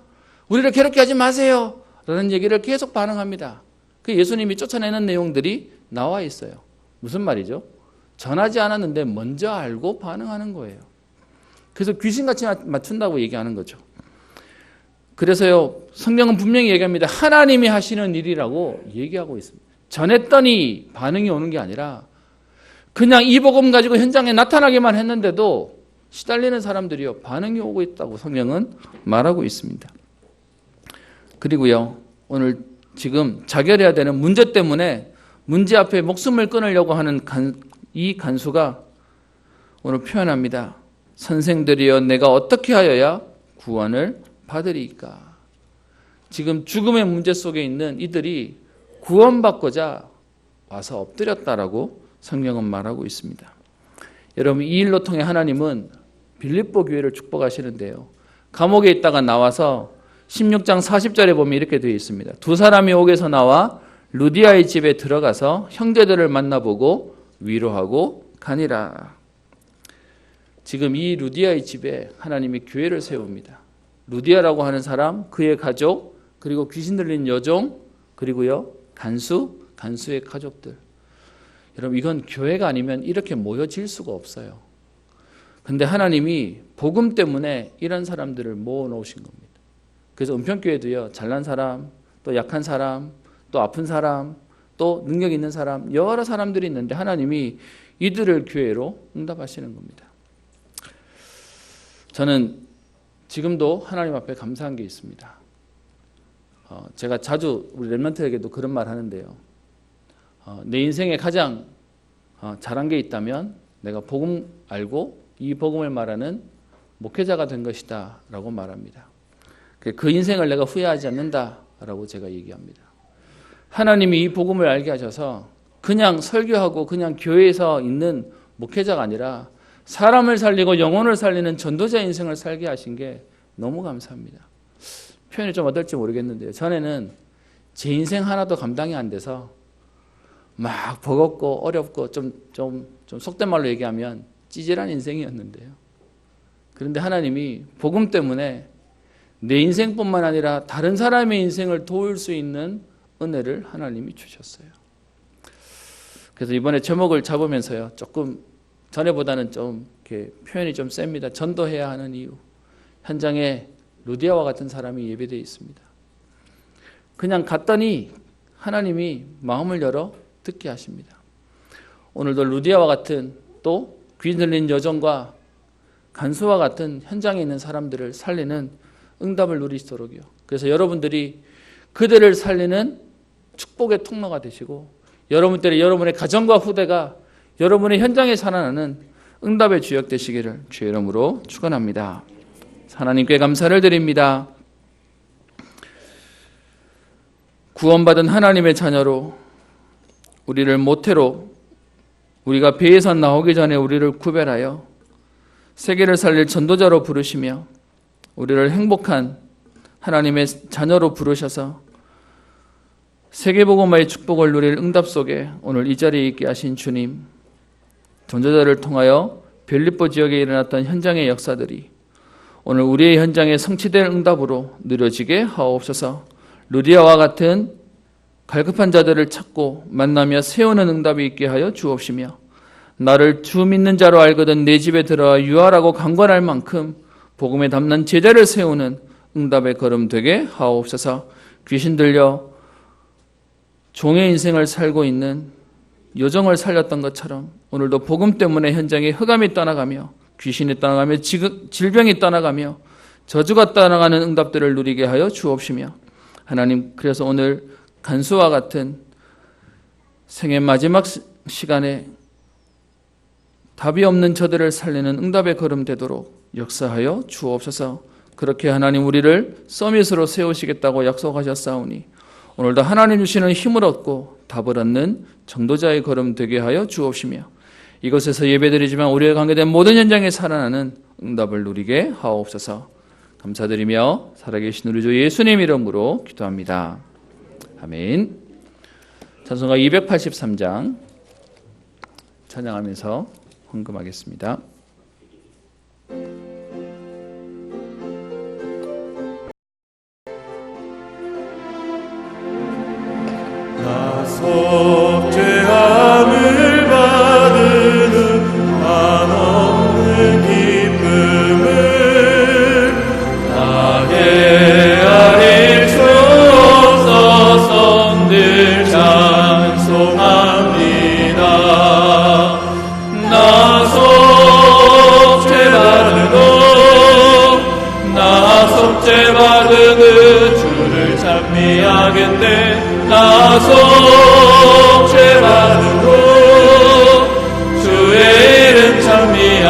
우리를 괴롭게 하지 마세요. 라는 얘기를 계속 반응합니다. 그 예수님이 쫓아내는 내용들이 나와 있어요. 무슨 말이죠? 전하지 않았는데 먼저 알고 반응하는 거예요. 그래서 귀신같이 맞춘다고 얘기하는 거죠. 그래서요, 성경은 분명히 얘기합니다. 하나님이 하시는 일이라고 얘기하고 있습니다. 전했더니 반응이 오는 게 아니라 그냥 이 복음 가지고 현장에 나타나기만 했는데도 시달리는 사람들이요, 반응이 오고 있다고 성경은 말하고 있습니다. 그리고요, 오늘 지금 자결해야 되는 문제 때문에 문제 앞에 목숨을 끊으려고 하는 이 간수가 오늘 표현합니다. 선생들이여, 내가 어떻게 하여야 구원을 받으리까? 지금 죽음의 문제 속에 있는 이들이 구원받고자 와서 엎드렸다라고 성경은 말하고 있습니다. 여러분, 이 일로 통해 하나님은 빌립보 교회를 축복하시는데요, 감옥에 있다가 나와서 16장 40절에 보면 이렇게 되어 있습니다. 두 사람이 옥에서 나와 루디아의 집에 들어가서 형제들을 만나보고 위로하고 가니라. 지금 이 루디아의 집에 하나님이 교회를 세웁니다. 루디아라고 하는 사람, 그의 가족, 그리고 귀신 들린 여종, 그리고요 간수의 가족들. 여러분, 이건 교회가 아니면 이렇게 모여질 수가 없어요. 근데 하나님이 복음 때문에 이런 사람들을 모아 놓으신 겁니다. 그래서 은평교회도요, 잘난 사람, 또 약한 사람, 또 아픈 사람, 또 능력 있는 사람, 여러 사람들이 있는데 하나님이 이들을 교회로 응답하시는 겁니다. 저는 지금도 하나님 앞에 감사한 게 있습니다. 제가 자주 우리 렘넌트에게도 그런 말 하는데요. 내 인생에 가장 잘한 게 있다면 내가 복음 알고 이 복음을 말하는 목회자가 된 것이다 라고 말합니다. 그 인생을 내가 후회하지 않는다 라고 제가 얘기합니다. 하나님이 이 복음을 알게 하셔서 그냥 설교하고 그냥 교회에서 있는 목회자가 아니라 사람을 살리고 영혼을 살리는 전도자 인생을 살게 하신 게 너무 감사합니다. 표현이 좀 어떨지 모르겠는데요, 전에는 제 인생 하나도 감당이 안 돼서 막 버겁고 어렵고 좀 속된 말로 얘기하면 찌질한 인생이었는데요. 그런데 하나님이 복음 때문에 내 인생뿐만 아니라 다른 사람의 인생을 도울 수 있는 은혜를 하나님이 주셨어요. 그래서 이번에 제목을 잡으면서요, 조금 전에보다는 좀 이렇게 표현이 좀 셉니다. 전도해야 하는 이유. 현장에 루디아와 같은 사람이 예배되어 있습니다. 그냥 갔더니 하나님이 마음을 열어 듣게 하십니다. 오늘도 루디아와 같은 또 귀 들린 여정과 간수와 같은 현장에 있는 사람들을 살리는 응답을 누리시도록요. 그래서 여러분들이 그들을 살리는 축복의 통로가 되시고, 여러분의 가정과 후대가 여러분의 현장에 살아나는 응답의 주역 되시기를 주의 이름으로 축원합니다. 하나님께 감사를 드립니다. 구원받은 하나님의 자녀로 우리를 모태로 우리가 배에서 나오기 전에 우리를 구별하여 세계를 살릴 전도자로 부르시며 우리를 행복한 하나님의 자녀로 부르셔서 세계복음화의 축복을 누릴 응답 속에 오늘 이 자리에 있게 하신 주님, 전도자를 통하여 빌립보 지역에 일어났던 현장의 역사들이 오늘 우리의 현장에 성취될 응답으로 누려지게 하옵소서. 루디아와 같은 갈급한 자들을 찾고 만나며 세우는 응답이 있게 하여 주옵시며, 나를 주 믿는 자로 알거든 내 집에 들어와 유하라고 강권할 만큼 복음에 담는 제자를 세우는 응답의 걸음 되게 하옵소서. 귀신 들려 종의 인생을 살고 있는 여정을 살렸던 것처럼 오늘도 복음 때문에 현장에 흑암이 떠나가며 귀신이 떠나가며 질병이 떠나가며 저주가 떠나가는 응답들을 누리게 하여 주옵시며, 하나님, 그래서 오늘 간수와 같은 생의 마지막 시간에 답이 없는 저들을 살리는 응답의 걸음 되도록 역사하여 주옵소서. 그렇게 하나님 우리를 서밋으로 세우시겠다고 약속하셨사오니 오늘도 하나님 주시는 힘을 얻고 답을 얻는 전도자의 걸음 되게 하여 주옵시며, 이곳에서 예배드리지만 우리가 관계된 모든 현장에 살아나는 응답을 누리게 하옵소서. 감사드리며 살아계신 우리 주 예수님 이름으로 기도합니다. 아멘. 찬송가 283장 찬양하면서 헌금하겠습니다. 속죄함을 받으는 한없는 기쁨을 나게 찬미하겠네. 나 속죄받은 후 주의 이름 찬미하겠네.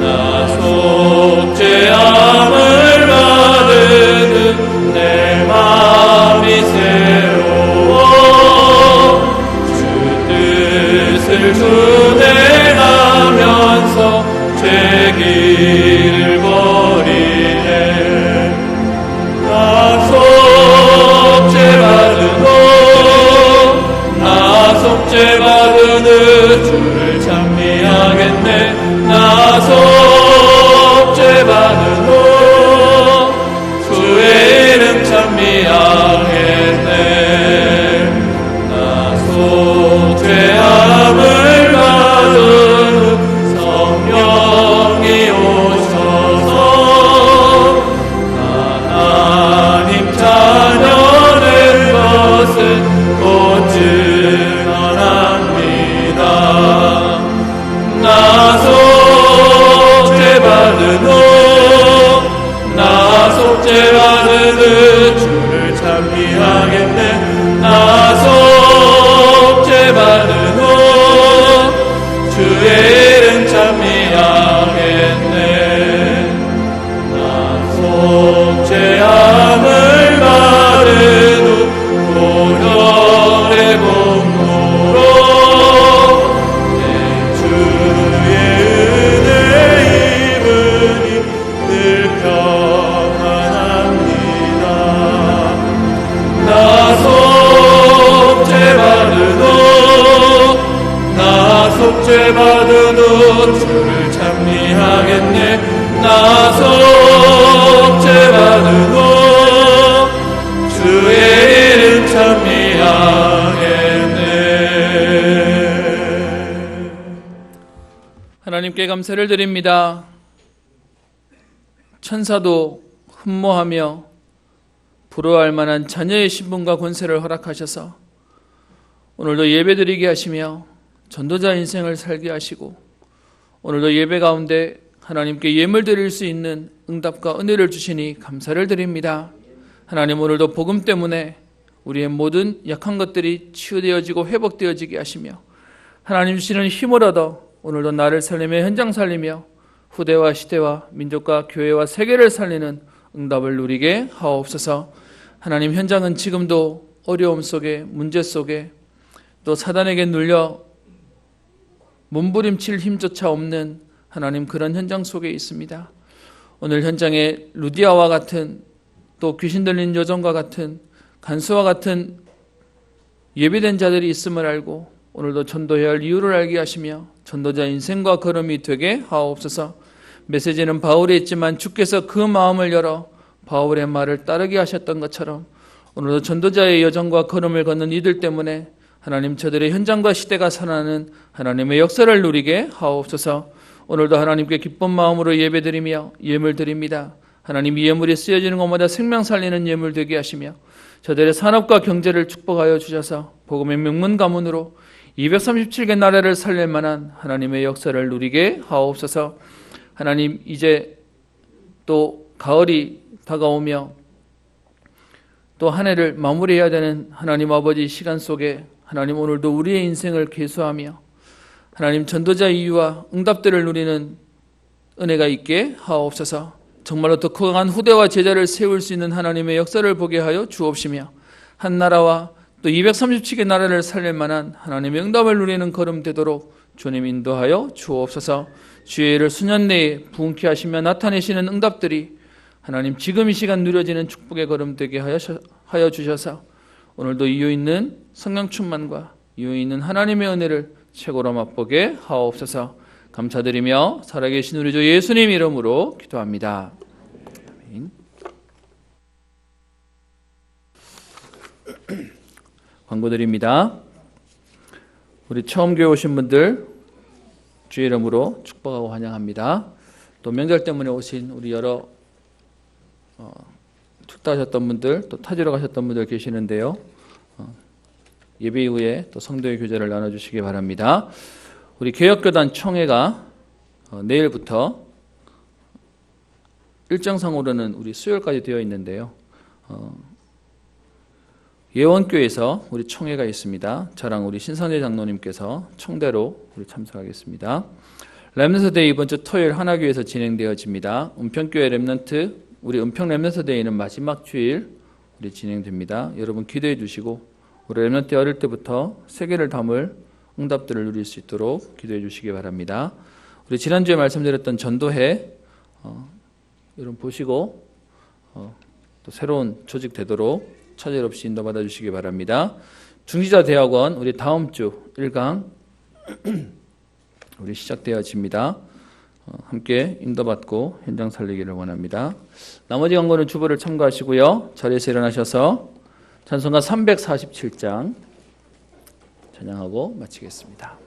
나 속죄함을 받은 내 마음이 새로워 주 뜻을 준행하면서 죄길을 버리네. 나 속죄받은 후 나 속죄받은 후 주를 찬미하겠네. 나 속죄받은 후 주의 이름 찬미하겠네. 나 속죄함을 받은 후 성령이 오셔서 하나님 자녀 된 것을 곧 증언합니다. 나 속죄받은 후 나 속죄받은 후 주를 찬미하겠네. 나 속죄받은 후 주의 이름 찬미하겠네. 나 속죄함을 받은 후 고혈의 공로로 내 주의 은혜 입으니 늘 평안합니다. 나 속죄받은 후 나 속죄받은 후 주를 찬미하겠네. 나 속죄받은 후 주의 이름 찬미하겠네. 하나님께 감사를 드립니다. 천사도 흠모하며 부러워할 만한 자녀의 신분과 권세를 허락하셔서 오늘도 예배드리게 하시며 전도자 인생을 살게 하시고 오늘도 예배 가운데 하나님께 예물 드릴 수 있는 응답과 은혜를 주시니 감사를 드립니다. 하나님, 오늘도 복음 때문에 우리의 모든 약한 것들이 치유되어지고 회복되어지게 하시며 하나님 주시는 힘을 얻어 오늘도 나를 살리며 현장 살리며 후대와 시대와 민족과 교회와 세계를 살리는 응답을 누리게 하옵소서. 하나님, 현장은 지금도 어려움 속에, 문제 속에, 또 사단에게 눌려 몸부림칠 힘조차 없는 하나님, 그런 현장 속에 있습니다. 오늘 현장에 루디아와 같은, 또 귀신 들린 여종과 같은, 간수와 같은 예비된 자들이 있음을 알고 오늘도 전도해야 할 이유를 알게 하시며 전도자 인생과 걸음이 되게 하옵소서. 메시지는 바울이 있지만 주께서 그 마음을 열어 바울의 말을 따르게 하셨던 것처럼 오늘도 전도자의 여정과 걸음을 걷는 이들 때문에 하나님, 저들의 현장과 시대가 살아나는 하나님의 역사를 누리게 하옵소서. 오늘도 하나님께 기쁜 마음으로 예배드리며 예물 드립니다. 하나님, 이 예물이 쓰여지는 것마다 생명 살리는 예물 되게 하시며 저들의 산업과 경제를 축복하여 주셔서 복음의 명문 가문으로 237개 나라를 살릴 만한 하나님의 역사를 누리게 하옵소서. 하나님, 이제 또 가을이 다가오며 또 한 해를 마무리해야 되는 하나님 아버지 시간 속에 하나님, 오늘도 우리의 인생을 계수하며 하나님, 전도자 이유와 응답들을 누리는 은혜가 있게 하옵소서. 정말로 더 강한 후대와 제자를 세울 수 있는 하나님의 역사를 보게 하여 주옵시며 한 나라와 또 237개 나라를 살릴 만한 하나님의 응답을 누리는 걸음 되도록 주님 인도하여 주옵소서. 주의 일을 수년 내에 부흥케 하시며 나타내시는 응답들이 하나님, 지금 이 시간 누려지는 축복의 걸음 되게 하여 주셔서 오늘도 이유 있는 성령 충만과 이유 있는 하나님의 은혜를 최고로 맛보게 하옵소서. 감사드리며 살아계신 우리 주 예수님 이름으로 기도합니다. 아멘. 광고드립니다. 우리 처음 교회 오신 분들 주의 이름으로 축복하고 환영합니다. 또 명절 때문에 오신 우리 여러 축다하셨던 분들, 또 타지러 가셨던 분들 계시는데요. 예배 이후에 또 성도의 교제를 나눠주시기 바랍니다. 우리 개혁교단 총회가 내일부터 일정상으로는 우리 수요일까지 되어 있는데요. 예원교회에서 우리 총회가 있습니다. 저랑 우리 신선재 장로님께서 총대로 우리 참석하겠습니다. 렘넌트데이 이번 주 토요일 하나교회에서 진행되어집니다. 은평교회 렘넌트, 우리 은평 렘넌트데이는 마지막 주일 우리 진행됩니다. 여러분 기도해 주시고 우리 렘넌트 어릴 때부터 세계를 담을 응답들을 누릴 수 있도록 기도해 주시기 바랍니다. 우리 지난주에 말씀드렸던 전도회 여러분 보시고 또 새로운 조직 되도록 차질 없이 인도받아 주시기 바랍니다. 중지자 대학원 우리 다음 주 1강 우리 시작되어집니다. 함께 인도받고 현장 살리기를 원합니다. 나머지 강론은 주보를 참고하시고요. 자리에서 일어나셔서 찬송가 347장 찬양하고 마치겠습니다.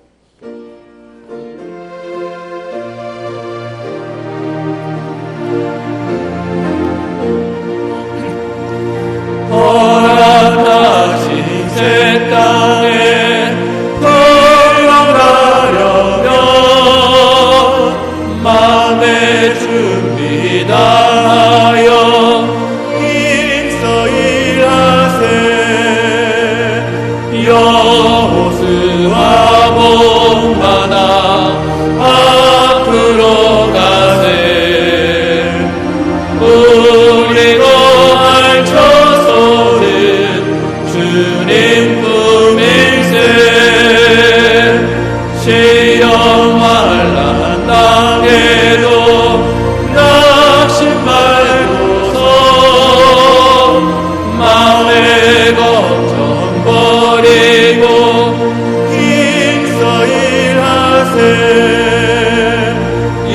허락하신 새 땅에 걸어가려면 마음의 준비 다하여 힘써 일하세. 여호수아 본받아 앞으로 가세. 우리로 알쳐서는 주님 품일세. 시험 환난 땅에도 낙심 말고서 마음의 걱정 버리고 힘써 일하세.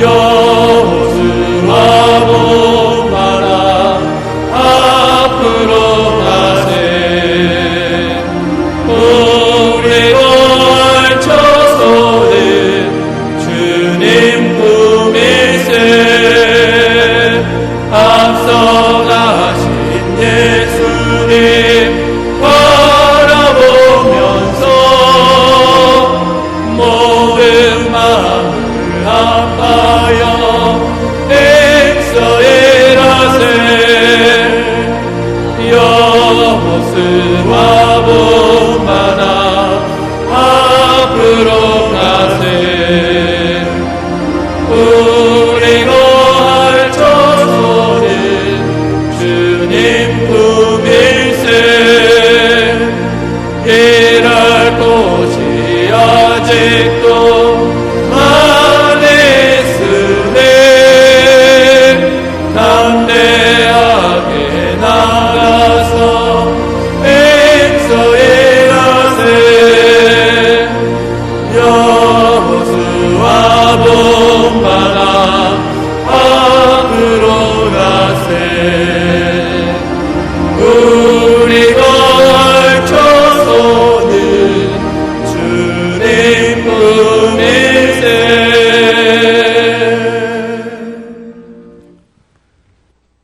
여호수아 본받아 앞으로 가세. 우리로 알쳐서는 주님 품일세. 앞서가신 예수님 바라보면서 모든 마음을 아파여 애써 일하세. 여호수아 본받아 앞으로 가세. 우리로 알쳐서는 주님 품일세. 일할 곳이 아직도 많이 있으네. 담대하게 나가서 애써 일하세. 여호수아 본받아 앞으로 가세. 우리가 알쳐서는 주님 품일세.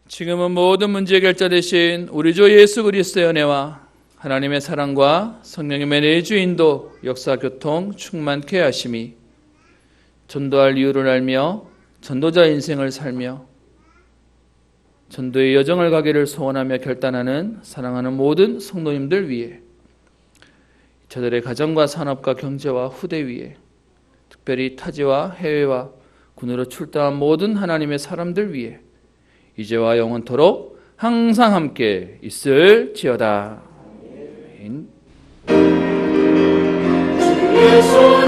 지금은 모든 문제 결자 되신 우리 주 예수 그리스도의 은혜와 하나님의 사랑과 성령님의 내주 인도 역사 교통 충만케 하심이 전도할 이유를 알며 전도자 인생을 살며 전도의 여정을 가기를 소원하며 결단하는 사랑하는 모든 성도님들 위해 저들의 가정과 산업과 경제와 후대 위에 특별히 타지와 해외와 군으로 출동한 모든 하나님의 사람들 위해 이제와 영원토록 항상 함께 있을지어다. 아멘. 예수